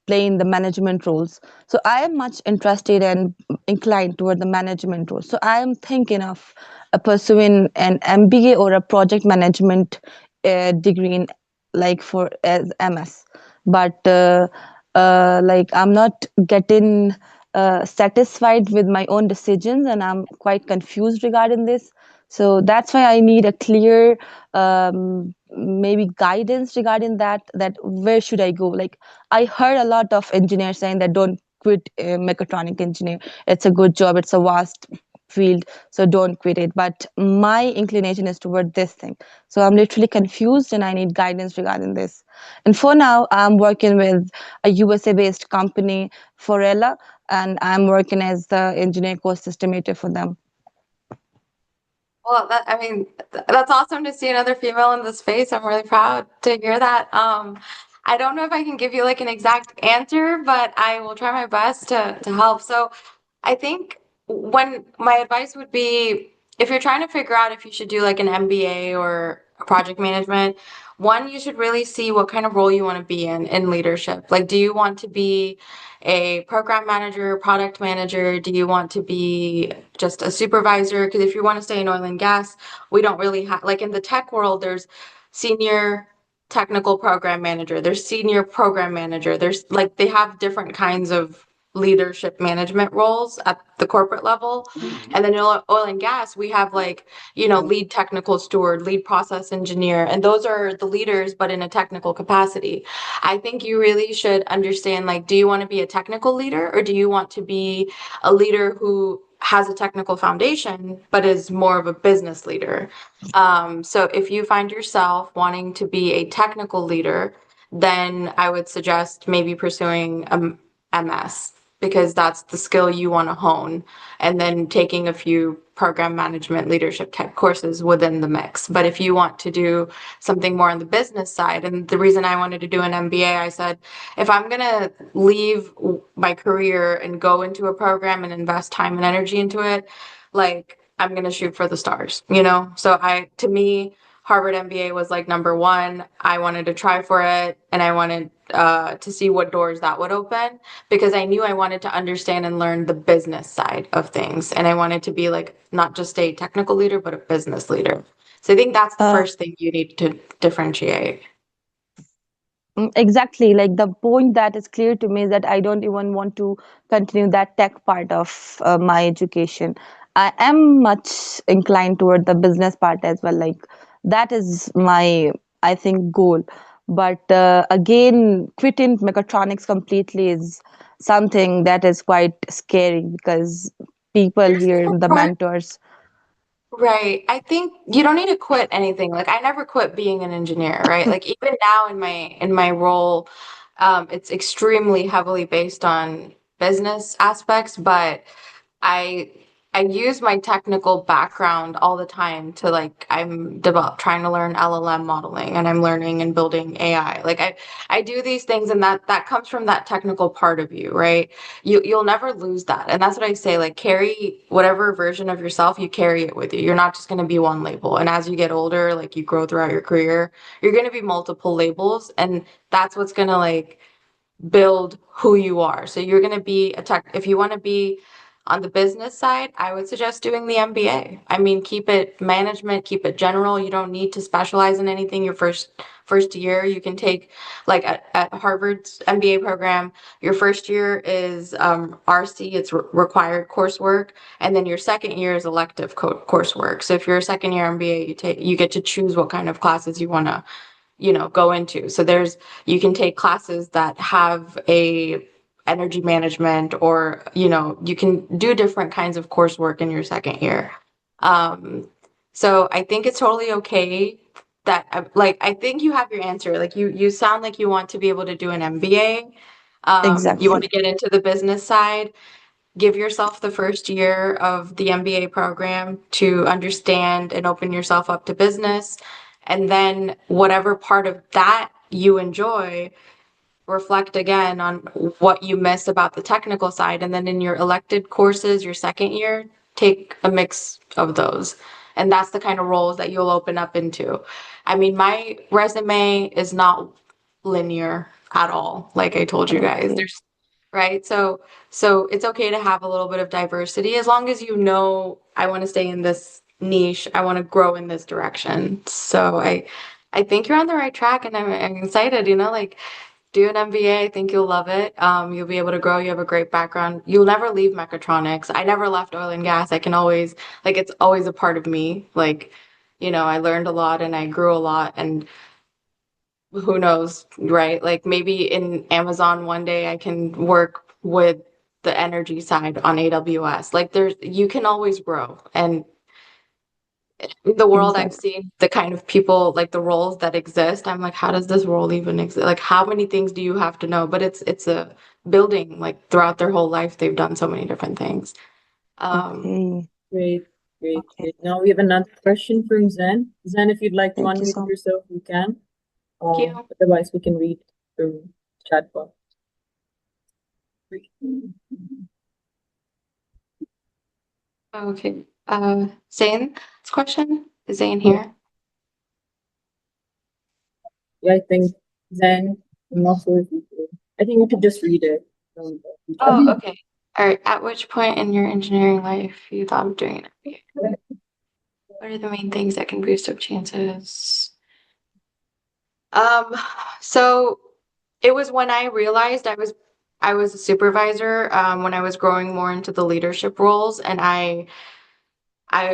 playing the management roles. So I am much interested and inclined toward the management role. So I am thinking of pursuing an MBA or a project management degree in, for as MS. But I'm not getting satisfied with my own decisions, and I'm quite confused regarding this. So that's why I need a clear maybe guidance regarding that where should I go. Like I heard a lot of engineers saying that don't quit mechatronic engineer, it's a good job, it's a vast field, so don't quit it. But my inclination is toward this thing, so I'm literally confused and I need guidance regarding this. And for now I'm working with a USA based company, Forella, and I'm working as the engineer course estimator for them. Well, that's awesome to see another female in the space. I'm really proud to hear that. I don't know if I can give you like an exact answer, but I will try my best to help. So I think when my advice would be if you're trying to figure out if you should do like an MBA or a project management, one, you should really see what kind of role you want to be in leadership. Like, do you want to be a program manager, product manager? Do you want to be just a supervisor? Because if you want to stay in oil and gas, we don't really have, like in the tech world, there's senior technical program manager, there's senior program manager, there's like they have different kinds of leadership management roles at the corporate level. And then in oil and gas, we have like, lead technical steward, lead process engineer, and those are the leaders, but in a technical capacity. I think you really should understand, like, do you want to be a technical leader or do you want to be a leader who has a technical foundation, but is more of a business leader? So if you find yourself wanting to be a technical leader, then I would suggest maybe pursuing a MS because that's the skill you want to hone, and then taking a few program management leadership type courses within the mix. But if you want to do something more on the business side, and the reason I wanted to do an MBA, I said, if I'm going to leave my career and go into a program and invest time and energy into it, like I'm going to shoot for the stars, So to me, Harvard MBA was like number one. I wanted to try for it, and I wanted to see what doors that would open, because I knew I wanted to understand and learn the business side of things, and I wanted to be like not just a technical leader, but a business leader. So I think that's the Uh, first thing you need to differentiate. Exactly. Like the point that is clear to me is that I don't even want to continue that tech part of my education. I am much inclined toward the business part as well. Like that is my, I think, goal. But again, quitting mechatronics completely is something that is quite scary because people There's here, no the point. mentors. Right. I think you don't need to quit anything. Like I never quit being an engineer, right? Like even now in my role, it's extremely heavily based on business aspects, but I I use my technical background all the time to like trying to learn LLM modeling, and I'm learning and building AI. Like I do these things, and that comes from that technical part of you, right? You'll never lose that. And that's what I say, like carry whatever version of yourself, you carry it with you. You're not just going to be one label. And as you get older, like you grow throughout your career, you're going to be multiple labels, and that's what's going to like build who you are. So you're going to be a tech, if you want to be on the business side, I would suggest doing the MBA. I mean, keep it management, keep it general. You don't need to specialize in anything your first year. You can take like at Harvard's MBA program, your first year is RC, it's required coursework, and then your second year is elective coursework. So if you're a second year MBA, you get to choose what kind of classes you want to go into. So you can take classes that have a energy management, or you can do different kinds of coursework in your second year. Um, so I think it's totally okay that like I think you have your answer. Like you sound like you want to be able to do an MBA. You want Exactly. to get into the business side. Give yourself the first year of the MBA program to understand and open yourself up to business. And then whatever part of that you enjoy, reflect again on what you miss about the technical side. And then in your elected courses, your second year, take a mix of those. And that's the kind of roles that you'll open up into. I mean, my resume is not linear at all, like I told you guys. Okay. There's right. So it's okay to have a little bit of diversity as long as you know I want to stay in this niche. I want to grow in this direction. So I think you're on the right track, and I'm excited, like do an MBA. I think you'll love it. You'll be able to grow. You have a great background. You'll never leave mechatronics. I never left oil and gas. I can always, like, it's always a part of me. Like, I learned a lot and I grew a lot, and who knows, right? Like maybe in Amazon one day I can work with the energy side on AWS. Like you can always grow. And the world I've Exactly. seen, the kind of people, like the roles that exist, I'm like, how does this role even exist? Like, how many things do you have to know? But it's a building, like throughout their whole life, they've done so many different things. Um, Okay. Great, great, Okay. great. Now we have another question from Zen. Zen, if you'd like to Thank you unmute so much. yourself, you can. thank you. Otherwise we can read through chat box. Okay. Zane's question? Is Zane here? Yeah, I think Zen, I'm not sure if you could. I think we could just read it from the chat. Oh, okay. All right. At which point in your engineering life you thought of doing an MBA? What are the main things that can boost up chances? Um, so it was when I realized I was a supervisor when I was growing more into the leadership roles, and I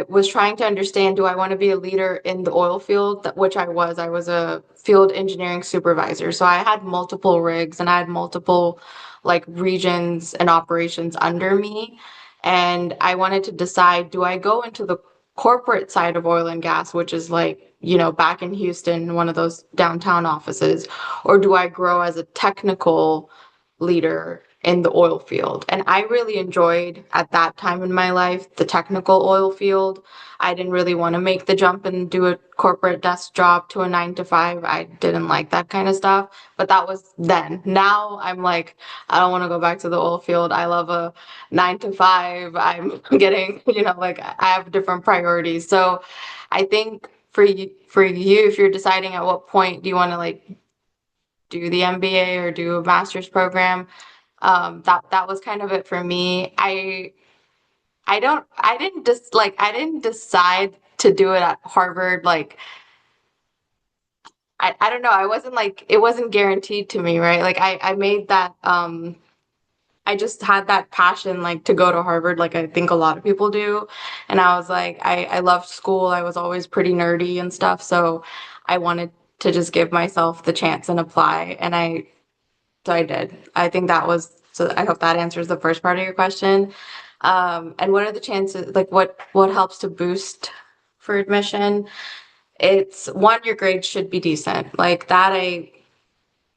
was trying to understand, do I want to be a leader in the oil field, which I was. I was a field engineering supervisor. So I had multiple rigs and I had multiple like regions and operations under me. And I wanted to decide, do I go into the corporate side of oil and gas, which is like, back in Houston, one of those downtown offices, or do I grow as a technical leader in the oil field? And I really enjoyed at that time in my life the technical oil field. I didn't really want to make the jump and do a corporate desk job to a 9 to 5. I didn't like that kind of stuff, but that was then. Now I'm like, I don't want to go back to the oil field. I love a 9 to 5. I'm getting, like I have different priorities. So I think for you, if you're deciding at what point do you want to like do the MBA or do a master's program, that was kind of it for me. I didn't decide to do it at Harvard. Like, I don't know. I wasn't like, it wasn't guaranteed to me, right? Like I made that, I just had that passion like to go to Harvard, like I think a lot of people do. And I was like, I loved school. I was always pretty nerdy and stuff. So I wanted to just give myself the chance and apply. So I did. I think that was, so I hope that answers the first part of your question. And what are the chances, like what helps to boost for admission? It's one, your grades should be decent. Like that, I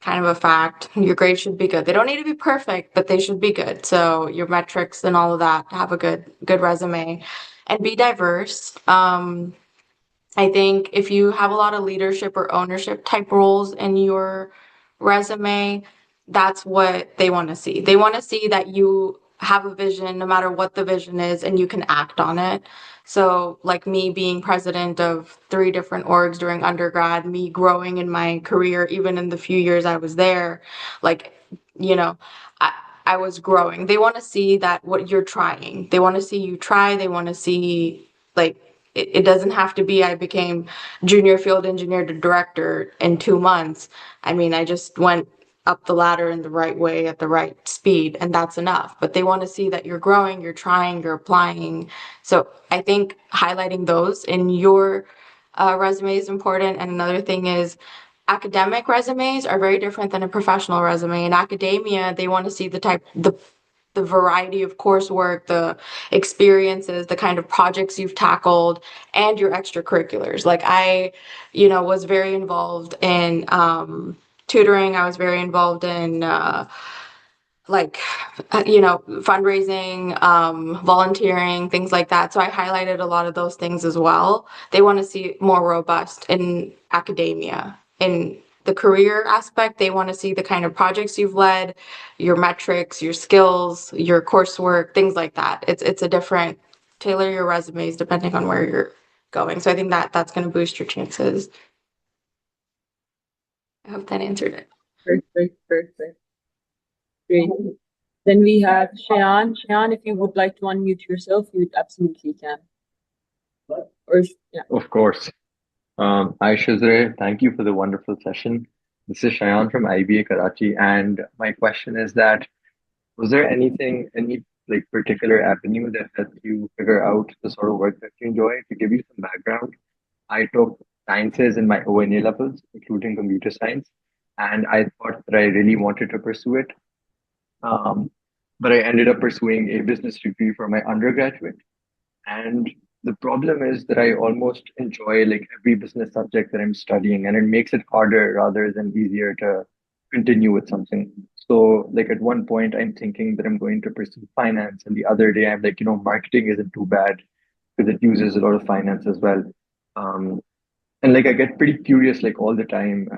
kind of a fact. Your grades should be good. They don't need to be perfect, but they should be good. So your metrics and all of that, have a good resume and be diverse. I think if you have a lot of leadership or ownership type roles in your resume, that's what they want to see. They want to see that you have a vision, no matter what the vision is, and you can act on it. So, like me being president of 3 different orgs during undergrad, me growing in my career, even in the few years I was there, like, you know, I, I was growing. They want to see that what you're trying. They want to see you try. They want to see, like, it doesn't have to be I became junior field engineer to director in 2 months. I mean, I just went up the ladder in the right way at the right speed, and that's enough. But they want to see that you're growing, you're trying, you're applying. So I think highlighting those in your resume is important. And another thing is, academic resumes are very different than a professional resume. In academia, they want to see the variety of coursework, the experiences, the kind of projects you've tackled, and your extracurriculars. Like was very involved in tutoring. I was very involved in like fundraising, volunteering, things like that. So I highlighted a lot of those things as well. They want to see more robust in academia. In the career aspect, they want to see the kind of projects you've led, your metrics, your skills, your coursework, things like that. It's a different, tailor your resumes depending on where you're going. So I think that's going to boost your chances. I hope that answered it. Perfect. Great. Then we have Shayan. Shayan, if you would like to unmute yourself, you absolutely can. Or yeah. Of course. Hi, Shizrae. Thank you for the wonderful session. This is Shayan from IBA Karachi, and my question is that was there any like particular avenue that helped you figure out the sort of work that you enjoy? To give you some background, I took sciences in my ONA levels, including computer science, and I thought that I really wanted to pursue it. Um, but I ended up pursuing a business degree for my undergraduate. And the problem is that I almost enjoy like every business subject that I'm studying, and it makes it harder rather than easier to continue with something. So, like at one point, I'm thinking that I'm going to pursue finance, and the other day, I'm like, marketing isn't too bad because it uses a lot of finance as well. Um, and like I get pretty curious like all the time,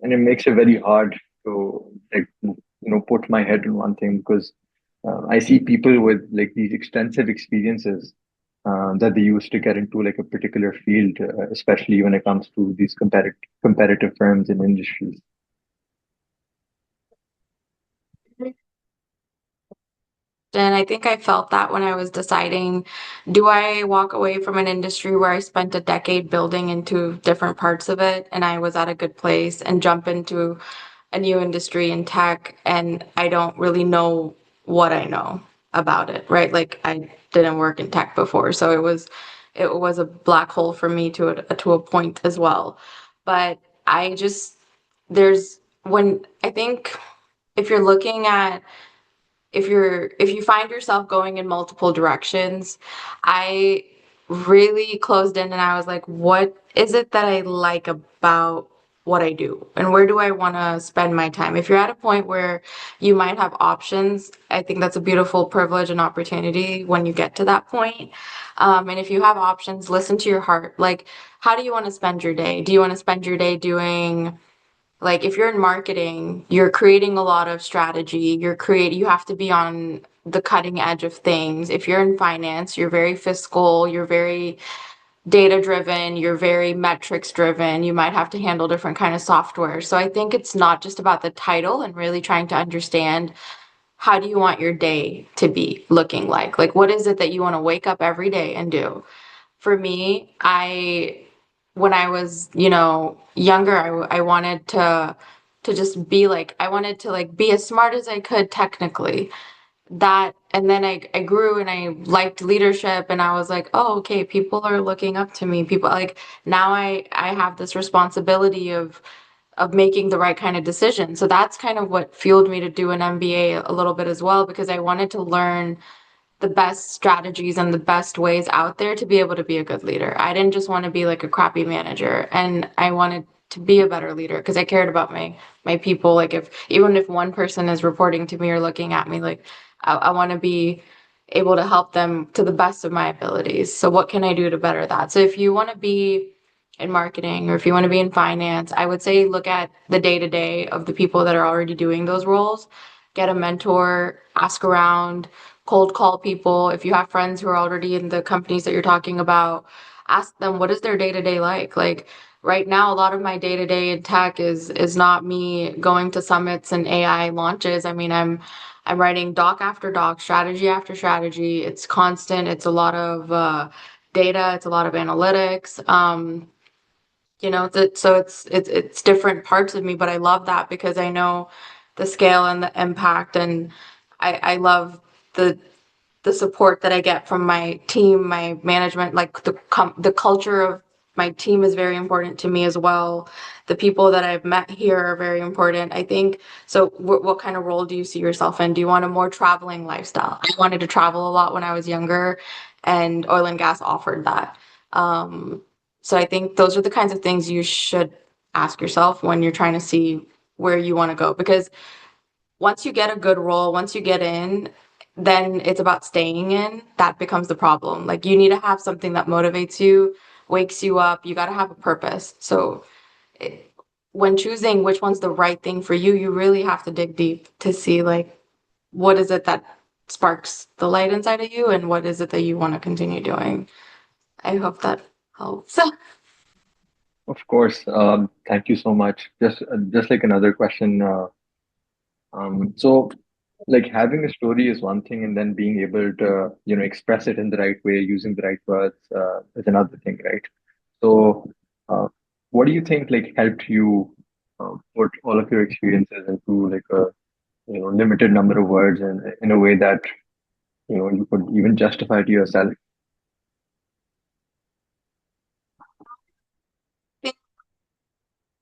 and it makes it very hard to like put my head in one thing because I see people with like these extensive experiences that they use to get into like a particular field, especially when it comes to these competitive firms and industries. And I think I felt that when I was deciding, do I walk away from an industry where I spent a decade building into different parts of it and I was at a good place, and jump into a new industry in tech and I don't really know what I know about it, right? Like I didn't work in tech before, so it was a black hole for me to a point as well. But I just there's when I think if you're looking at if you find yourself going in multiple directions, I really closed in and I was like, what is it that I like about what I do? And where do I want to spend my time? If you're at a point where you might have options, I think that's a beautiful privilege and opportunity when you get to that point. And if you have options, listen to your heart. Like, how do you want to spend your day? Do you want to spend your day doing, like, if you're in marketing, you're creating a lot of strategy, you have to be on the cutting edge of things. If you're in finance, you're very fiscal, you're very data driven, you're very metrics driven, you might have to handle different kind of software. So I think it's not just about the title and really trying to understand how do you want your day to be looking like? Like, what is it that you want to wake up every day and do? For me, when I was, younger, I wanted to just be like, I wanted to like be as smart as I could technically. And then I grew and I liked leadership and I was like, oh, okay, people are looking up to me. People like now I have this responsibility of making the right kind of decision. So that's kind of what fueled me to do an MBA a little bit as well, because I wanted to learn the best strategies and the best ways out there to be able to be a good leader. I didn't just want to be like a crappy manager, and I wanted to be a better leader because I cared about my people. Like even if one person is reporting to me or looking at me, like I want to be able to help them to the best of my abilities. So what can I do to better that? So if you want to be in marketing or if you want to be in finance, I would say look at the day-to-day of the people that are already doing those roles. Get a mentor, ask around, cold call people. If you have friends who are already in the companies that you're talking about, ask them what is their day-to-day like. Like right now, a lot of my day-to-day in tech is not me going to summits and AI launches. I mean, I'm writing doc after doc, strategy after strategy. It's constant. It's a lot of data. It's a lot of analytics. So it's different parts of me, but I love that because I know the scale and the impact, and I love the the support that I get from my team, my management, like the culture of my team is very important to me as well. The people that I've met here are very important. I think so. What kind of role do you see yourself in? Do you want a more traveling lifestyle? I wanted to travel a lot when I was younger, and oil and gas offered that. So I think those are the kinds of things you should ask yourself when you're trying to see where you want to go, because once you get a good role, once you get in, then it's about staying in. That becomes the problem. Like you need to have something that motivates you, wakes you up. You got to have a purpose. So it, when choosing which one's the right thing for you, you really have to dig deep to see like what is it that sparks the light inside of you and what is it that you want to continue doing. I hope that helps. Of course. Thank you so much. Just like another question. So like having a story is one thing, and then being able to, express it in the right way, using the right words, is another thing, right? So, uh, what do you think like helped you put all of your experiences into like a limited number of words and in a way that you could even justify to yourself?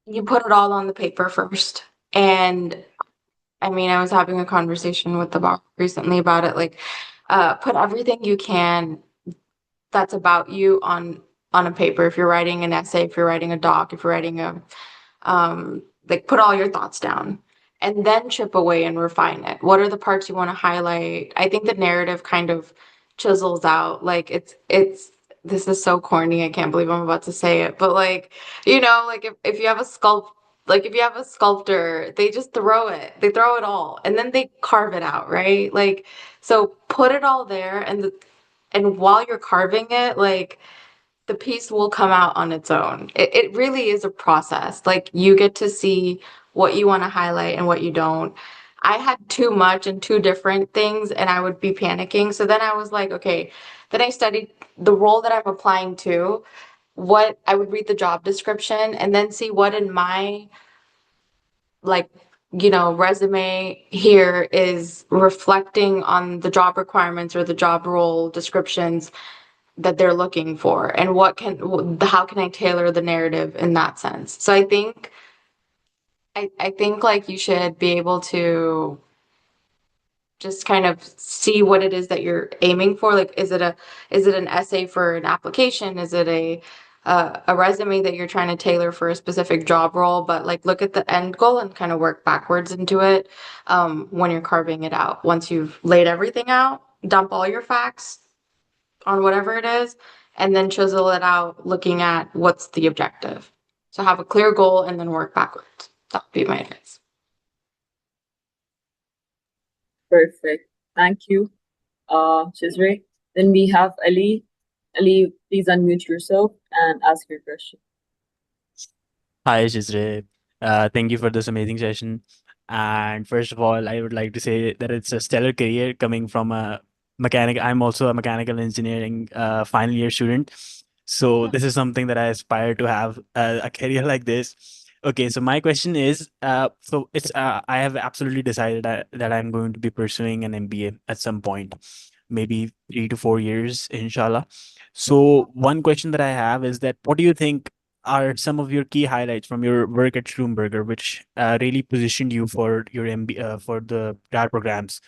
You put it all on the paper first. And I mean, I was having a conversation with the boss recently about it. Like, put everything you can that's about you on a paper. If you're writing an essay, if you're writing a doc, if you're writing like put all your thoughts down and then chip away and refine it. What are the parts you want to highlight? I think the narrative kind of chisels out. Like it's this is so corny. I can't believe I'm about to say it, but like, like if you have a if you have a sculptor, they just they throw it all and then they carve it out, right? Like, so put it all there and while you're carving it, like the piece will come out on its own. It really is a process. Like you get to see what you want to highlight and what you don't. I had too much and two different things and I would be panicking. So then I was like, okay, then I studied the role that I'm applying to, what I would read the job description and then see what in my like resume here is reflecting on the job requirements or the job role descriptions that they're looking for and how can I tailor the narrative in that sense. So I think like you should be able to just kind of see what it is that you're aiming for. Like is it an essay for an application? Is it a resume that you're trying to tailor for a specific job role? But like look at the end goal and kind of work backwards into it when you're carving it out. Once you've laid everything out, dump all your facts on whatever it is, and then chisel it out looking at what's the objective. So have a clear goal and then work backwards. That would be my advice. Perfect. Thank you, Shizrae. Then we have Ali. Ali, please unmute yourself and ask your question. Hi, Shizrae. Thank you for this amazing session. And first of all, I would like to say that it's a stellar career coming from a mechanic. I'm also a mechanical engineering final year student. So this is something that I aspire to have a career like this. Okay, so my question is, I have absolutely decided that I'm going to be pursuing an MBA at some point, maybe 3 to 4 years, inshallah. So one question that I have is that what do you think are some of your key highlights from your work at Schlumberger, which really positioned you for your for the grad programs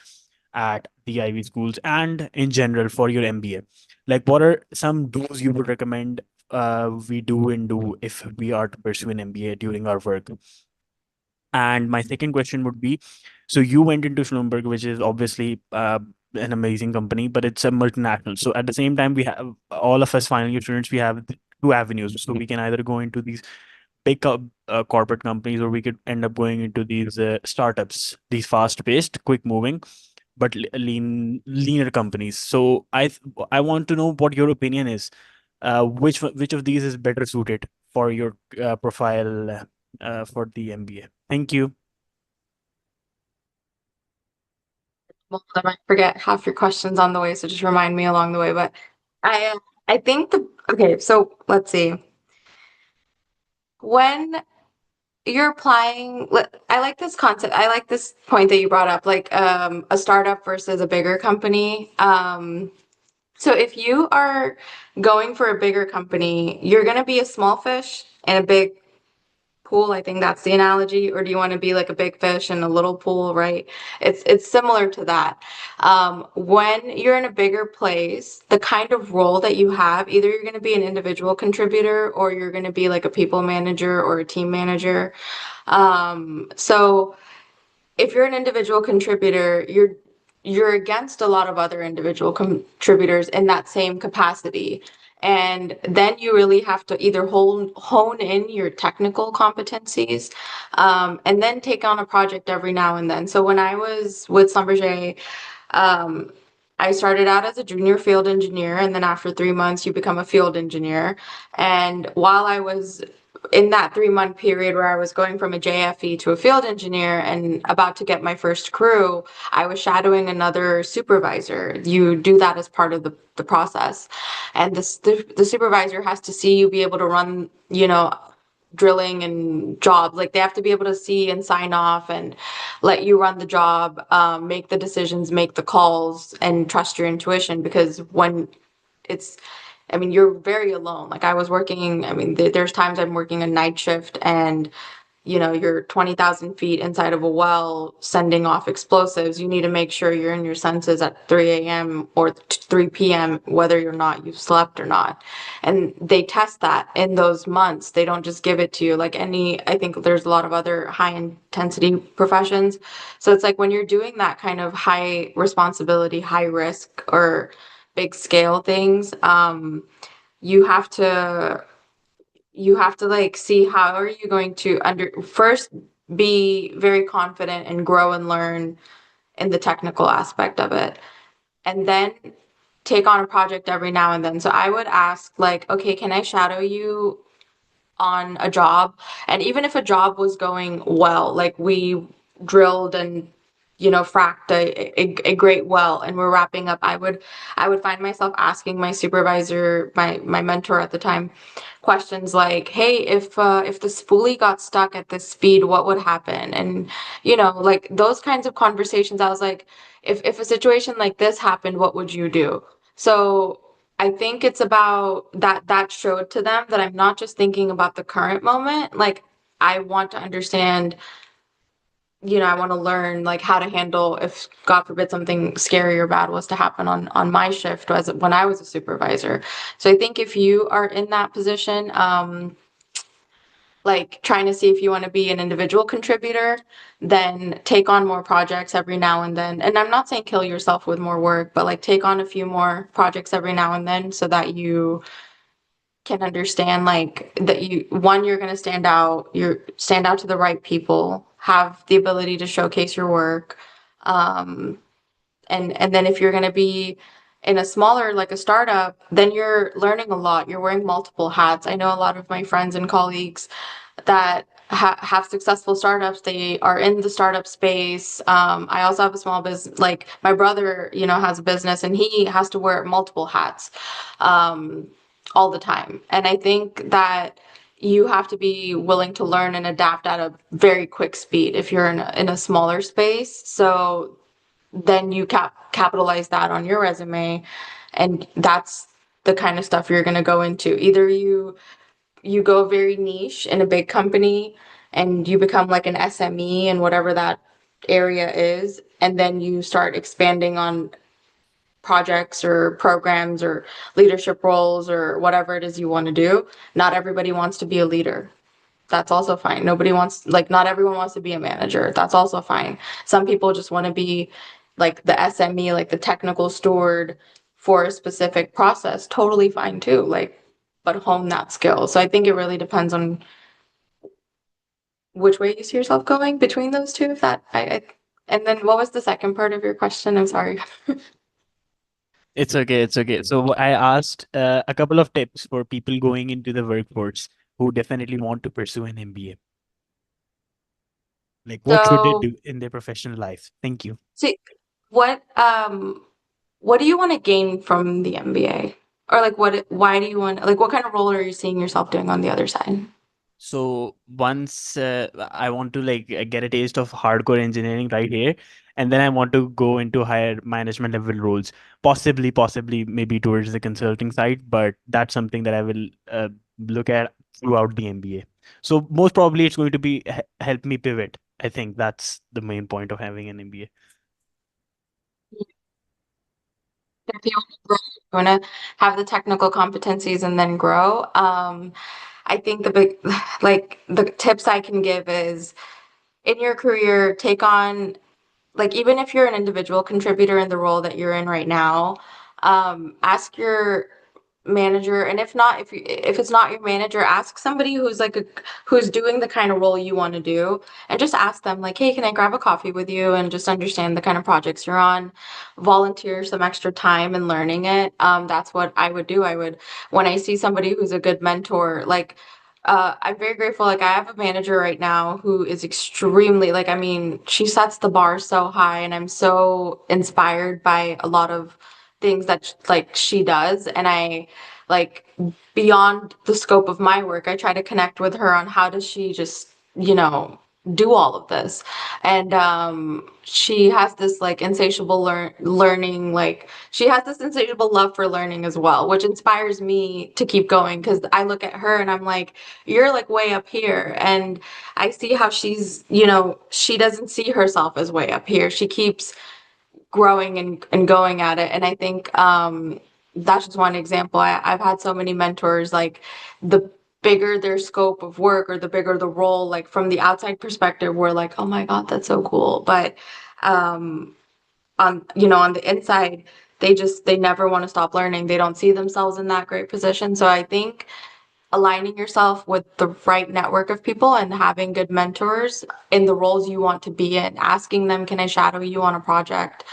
at the Ivy schools and in general for your MBA? Like, what are some do's you would recommend we do and do if we are to pursue an MBA during our work? And my second question would be, so you went into Schlumberger, which is obviously an amazing company, but it's a multinational. So at the same time, we have all of us final year students, we have two avenues. So we can either go into these big corporate companies, or we could end up going into these startups, these fast-paced, quick-moving, but leaner companies. So I want to know what your opinion is. Which of these is better suited for your profile for the MBA? Thank you. Well, I might forget half your questions on the way, so just remind me along the way. But I think okay, so let's see. When you're applying, I like this concept. I like this point that you brought up, like a startup versus a bigger company. So if you are going for a bigger company, you're going to be a small fish in a big pool. I think that's the analogy. Or do you want to be like a big fish in a little pool, right? It's similar to that. When you're in a bigger place, the kind of role that you have, either you're going to be an individual contributor or you're going to be like a people manager or a team manager. So if you're an individual contributor, you're against a lot of other individual contributors in that same capacity. And then you really have to either hone in your technical competencies, and then take on a project every now and then. So when I was with Schlumberger, um, I started out as a junior field engineer, and then after 3 months, you become a field engineer. And while I was in that 3 month period where I was going from a JFE to a field engineer and about to get my first crew, I was shadowing another supervisor. You do that as part of the process. And the supervisor has to see you be able to run, drilling and jobs. Like they have to be able to see and sign off and let you run the job, make the decisions, make the calls, and trust your intuition. Because when it's I mean, you're very alone. Like I was working, I mean, there's times I'm working a night shift and, you're 20,000 feet inside of a well sending off explosives. You need to make sure you're in your senses at 3 a.m. or 3 p.m., whether or not you've slept or not. And they test that in those months. They don't just give it to you like I think there's a lot of other high intensity professions. So it's like when you're doing that kind of high responsibility, high risk, or big scale things, you have to like see how are you going to first be very confident and grow and learn in the technical aspect of it, and then take on a project every now and then. So I would ask like, okay, can I shadow you on a job? And even if a job was going well, like we drilled and fracked a great well and we're wrapping up, I would find myself asking my supervisor, my mentor at the time, questions like, hey, if the spoolie got stuck at this speed, what would happen? And like those kinds of conversations, I was like, if a situation like this happened, what would you do? So I think it's about that showed to them that I'm not just thinking about the current moment. Like I want to understand, I want to learn like how to handle if God forbid something scary or bad was to happen on my shift as when I was a supervisor. So I think if you are in that position, like trying to see if you want to be an individual contributor, then take on more projects every now and then. And I'm not saying kill yourself with more work, but like take on a few more projects every now and then so that you can understand like that you're going to stand out to the right people, have the ability to showcase your work. And then if you're going to be In a smaller, like a startup, then you're learning a lot. You're wearing multiple hats. I know a lot of my friends and colleagues that have successful startups. They are in the startup space. I also have a small business. Like my brother, has a business, and he has to wear multiple hats all the time. And I think that you have to be willing to learn and adapt at a very quick speed if you're in a smaller space. So then you capitalize that on your resume, and that's the kind of stuff you're going to go into. Either you go very niche in a big company and you become like an SME in whatever that area is, and then you start expanding on projects or programs or leadership roles or whatever it is you want to do. Not everybody wants to be a leader. That's also fine. Not everyone wants to be a manager. That's also fine. Some people just want to be like the SME, like the technical steward for a specific process. Totally fine too. But hone that skill. So I think it really depends on which way you see yourself going between those two. If that, and then what was the second part of your question? I'm sorry. It's okay. It's okay. So I asked a couple of tips for people going into the workforce who definitely want to pursue an MBA. Like, what should they So, do in their professional life? Thank you. see, what do you want to gain from the MBA? Or why do you want, like, what kind of role are you seeing yourself doing on the other side? So once I want to get a taste of hardcore engineering right here, and then I want to go into higher management level roles, possibly maybe towards the consulting side, but that's something that I will look at throughout the MBA. So most probably it's going to be help me pivot. I think that's the main point of having an MBA. If you want to grow, you want to have the technical competencies and then grow. I think the tips I can give is in your career, take on, like, even if you're an individual contributor in the role that you're in right now, ask your manager, and if it's not your manager, ask somebody who's doing the kind of role you want to do, and just ask them like, hey, can I grab a coffee with you and just understand the kind of projects you're on, volunteer some extra time in learning it. That's what I would do. When I see somebody who's a good mentor, I'm very grateful. Like, I have a manager right now who is extremely, like, I mean, she sets the bar so high, and I'm so inspired by a lot of things that she does. And I, like, beyond the scope of my work, I try to connect with her on how does she just, do all of this. And she has this like insatiable learning, like she has this insatiable love for learning as well, which inspires me to keep going, because I look at her and I'm like, you're like way up here, and I see how she doesn't see herself as way up here. She keeps growing and going at it. And I think that's just one example. I've had so many mentors, like the bigger their scope of work or the bigger the role, like from the outside perspective, we're like, oh my God, that's so cool. But on the inside, they never want to stop learning. They don't see themselves in that great position. So I think aligning yourself with the right network of people and having good mentors in the roles you want to be in, asking them, can I shadow you on a project,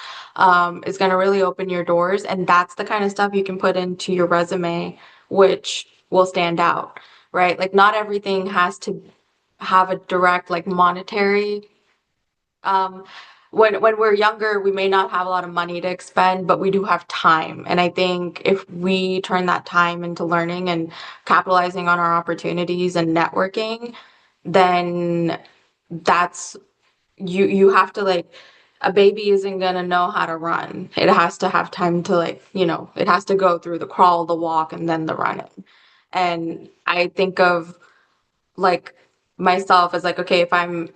is going to really open your doors. And that's the kind of stuff you can put into your resume, which will stand out, right? Like, not everything has to have a direct, like, monetary when we're younger, we may not have a lot of money to expend, but we do have time. And I think if we turn that time into learning and capitalizing on our opportunities and networking, then that's you have to, like, a baby isn't gonna know how to run. It has to have time to, like, it has to go through the crawl, the walk, and then the running. And I think of, like, myself as like, okay, if I'm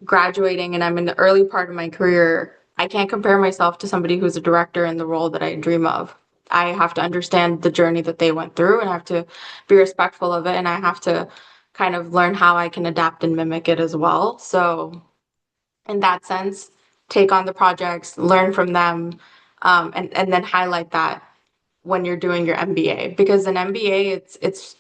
graduating and I'm in the early part of my career, I can't compare myself to somebody who's a director in the role that I dream of. I have to understand the journey that they went through, and I have to be respectful of it, and I have to kind of learn how I can adapt and mimic it as well. So in that sense, take on the projects, learn from them, and then highlight that when you're doing your MBA, because an MBA, it's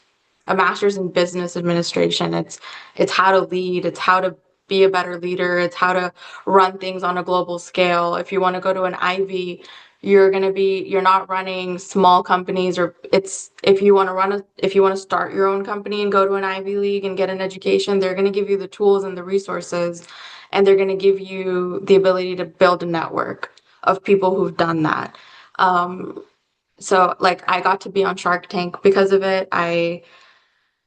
a master's in business administration. It's how to lead, it's how to be a better leader, it's how to run things on a global scale. If you want to go to an Ivy, you're not running small companies, or it's if you want to start your own company and go to an Ivy League and get an education, they're going to give you the tools and the resources, and they're going to give you the ability to build a network of people who've done that. So like I got to be on Shark Tank because of it.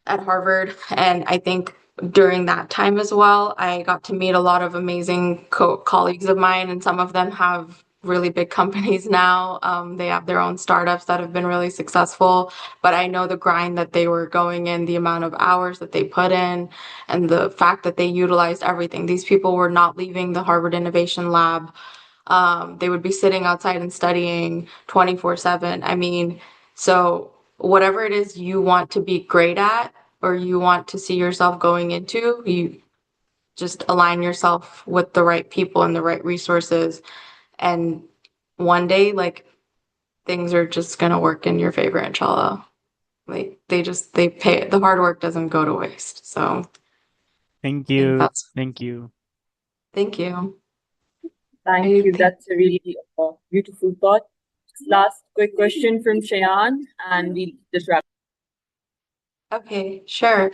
At Harvard, and I think during that time as well, I got to meet a lot of amazing colleagues of mine, and some of them have really big companies now. They have their own startups that have been really successful, but I know the grind that they were going in, the amount of hours that they put in, and the fact that they utilized everything. These people were not leaving the Harvard Innovation Lab. They would be sitting outside and studying 24/7. I mean, so whatever it is you want to be great at or you want to see yourself going into, you just align yourself with the right people and the right resources. And one day, like, things are just gonna work in your favor, inshallah. Like they pay, the hard work doesn't go to waste. So Thank I think you. that's, Thank you. thank you. Thank I you. think, That's a really beautiful thought. Last quick question from Shayan, and we'll just wrap. okay, sure.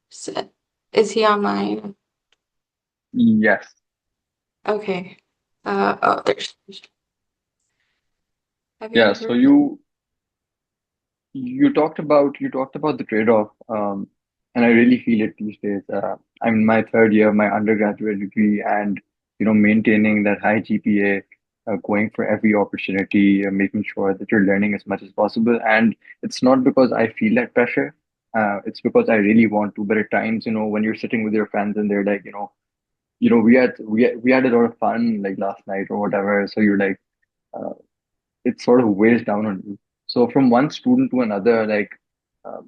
So, is he online? Yes. Okay. Oh, there's. Have you Yeah. ever So heard? you talked about the trade-off, and I really feel it these days. I'm in my third year of my undergraduate degree, and maintaining that high GPA, going for every opportunity, making sure that you're learning as much as possible. And it's not because I feel that pressure. It's because I really want to. But at times, when you're sitting with your friends and they're like, we had a lot of fun like last night or whatever. So you're like, uh, it sort of weighs down on you. So from one student to another, like,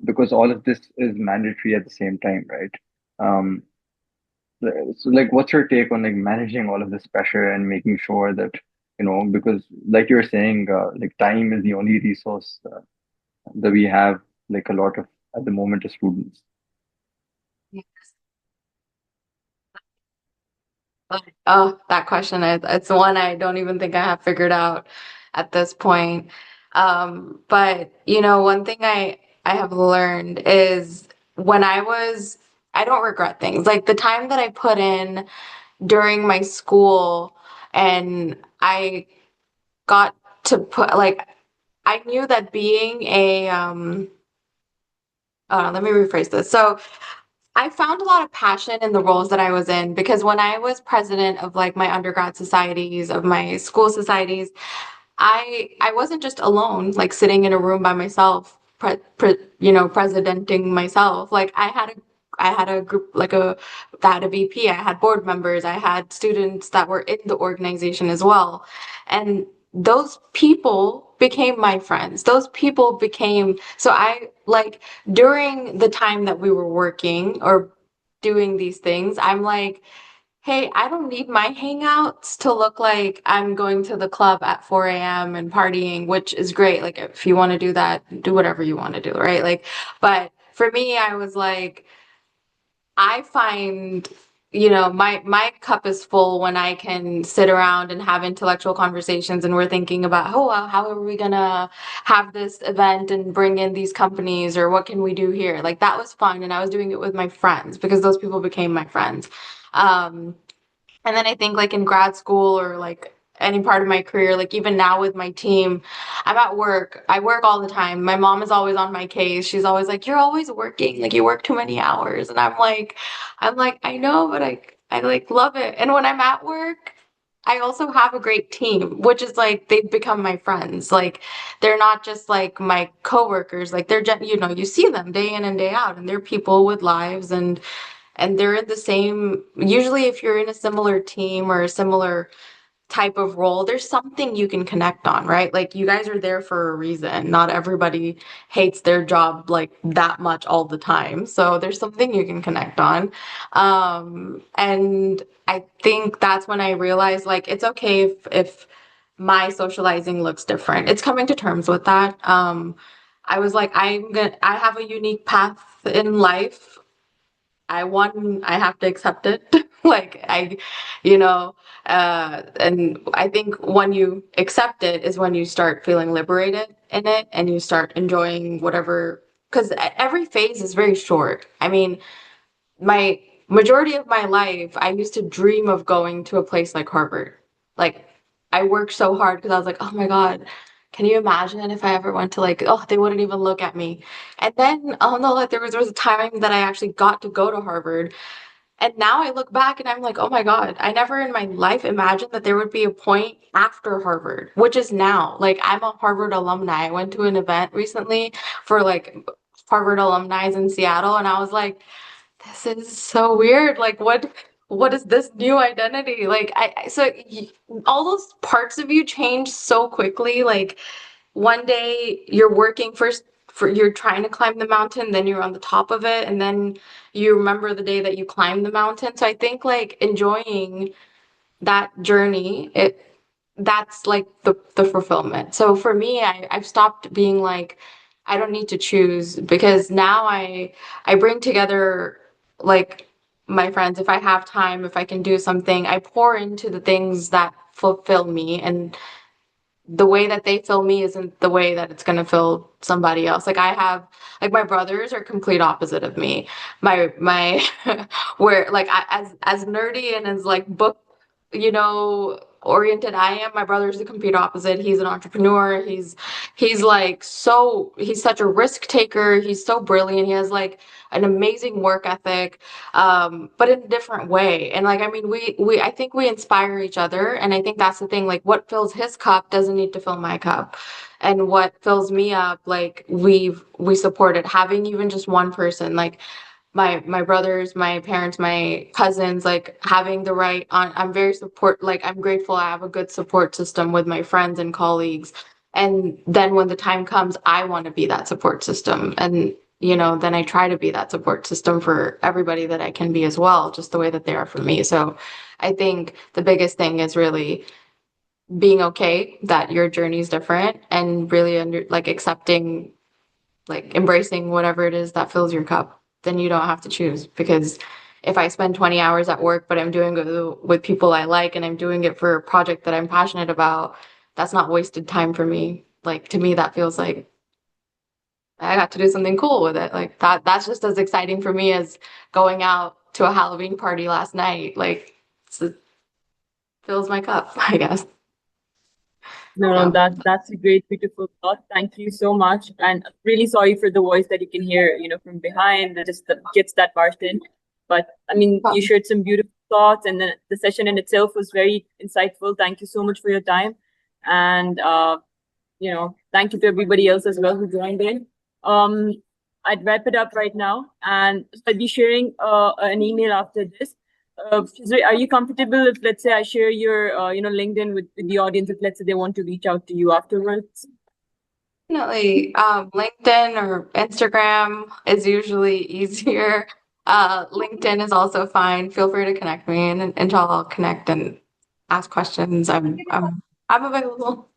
because all of this is mandatory at the same time, right? Um, so like, what's your take on like managing all of this pressure and making sure that, because like you're saying, like time is the only resource that we have, like a lot of at the moment as students. Oh, that question it's one I don't even think I have figured out at this point. But one thing I have learned is when I don't regret things. Like the time that I put in during my school and I got to put like I knew that being a let me rephrase this. So I found a lot of passion in the roles that I was in because when I was president of like my undergrad societies, of my school societies, I wasn't just alone, like sitting in a room by myself, presidenting myself. Like I had a group like a that had a VP, I had board members, I had students that were in the organization as well. And those people became my friends. Those people became so I like during the time that we were working or doing these things, I'm like, hey, I don't need my hangouts to look like I'm going to the club at 4 a.m. and partying, which is great. Like, if you want to do that, do whatever you want to do, right? Like, but for me, I was like, I find, my cup is full when I can sit around and have intellectual conversations and we're thinking about, oh, well, how are we gonna have this event and bring in these companies or what can we do here? Like that was fun. And I was doing it with my friends because those people became my friends. Um, and then I think like in grad school or like any part of my career, like even now with my team, I'm at work. I work all the time. My mom is always on my case. She's always like, "You're always working. Like you work too many hours." And I'm like, I know, but I like love it. And when I'm at work, I also have a great team, which is like they've become my friends. Like they're not just like my coworkers. Like you see them day in and day out, and they're people with lives and they're in the same usually if you're in a similar team or a similar type of role, there's something you can connect on, right? Like you guys are there for a reason. Not everybody hates their job like that much all the time. So there's something you can connect on. And I think that's when I realized like it's okay if my socializing looks different. It's coming to terms with that. I was like, I have a unique path in life I have to accept it. Like you know, and I think when you accept it is when you start feeling liberated in it and you start enjoying whatever, because every phase is very short. I mean, my majority of my life, I used to dream of going to a place like Harvard. Like, I worked so hard because I was like, oh my God, can you imagine if I ever went to like, oh, they wouldn't even look at me. And then, oh no, like there was a time that I actually got to go to Harvard. And now I look back and I'm like, oh my God, I never in my life imagined that there would be a point after Harvard, which is now. Like, I'm a Harvard alumni. I went to an event recently for like Harvard alumni in Seattle, and I was like, this is so weird. Like, what is this new identity? Like, all those parts of you change so quickly. Like, one day you're working first for you're trying to climb the mountain, then you're on the top of it, and then you remember the day that you climbed the mountain. So I think like enjoying that journey, that's like the fulfillment. So for me, I've stopped being like, I don't need to choose, because now I bring together like my friends. If I have time, if I can do something, I pour into the things that fulfill me, and the way that they fill me isn't the way that it's going to fill somebody else. Like, I have, like, my brothers are complete opposite of me. My where like as nerdy and as like book, oriented I am, my brother's the complete opposite. He's an entrepreneur. He's like, so he's such a risk taker. He's so brilliant. He has like an amazing work ethic, but in a different way. And like, I mean, we I think we inspire each other, and I think that's the thing. Like, what fills his cup doesn't need to fill my cup, and what fills me up, like, we support it. Having even just one person, like my brothers, my parents, my cousins, like having the right on, I'm very support, like I'm grateful I have a good support system with my friends and colleagues. And then when the time comes, I want to be that support system. And then I try to be that support system for everybody that I can be as well, just the way that they are for me. So I think the biggest thing is really being okay that your journey is different, and really like accepting, like embracing whatever it is that fills your cup. Then you don't have to choose, because if I spend 20 hours at work but I'm doing it with people I like, and I'm doing it for a project that I'm passionate about, that's not wasted time for me. Like, to me, that feels like I got to do something cool with it. Like, that's just as exciting for me as going out to a Halloween party last night. Like, it fills my cup, I guess. No, So, that's a great, beautiful thought. Thank you so much. And really sorry for the voice that you can hear, from behind that just that gets that barged in. But I mean, you shared some beautiful thoughts, and then the session in itself was very insightful. Thank you so much for your time. And thank you to everybody else as well who joined in. I'd wrap it up right now, and I'll be sharing an email after this. Shizrae, are you comfortable if, let's say, I share your, LinkedIn with the audience, if, let's say, they want to reach out to you afterwards? definitely, LinkedIn or Instagram is usually easier. LinkedIn is also fine. Feel free to connect me, and inshallah I'll connect and ask questions. I'm available.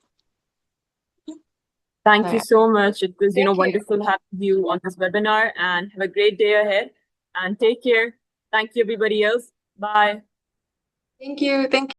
Thank you Yeah. so much. It was, Thank you. wonderful having you on this webinar, and have a great day ahead, and take care. Thank you, everybody else. Bye. Thank you. Thank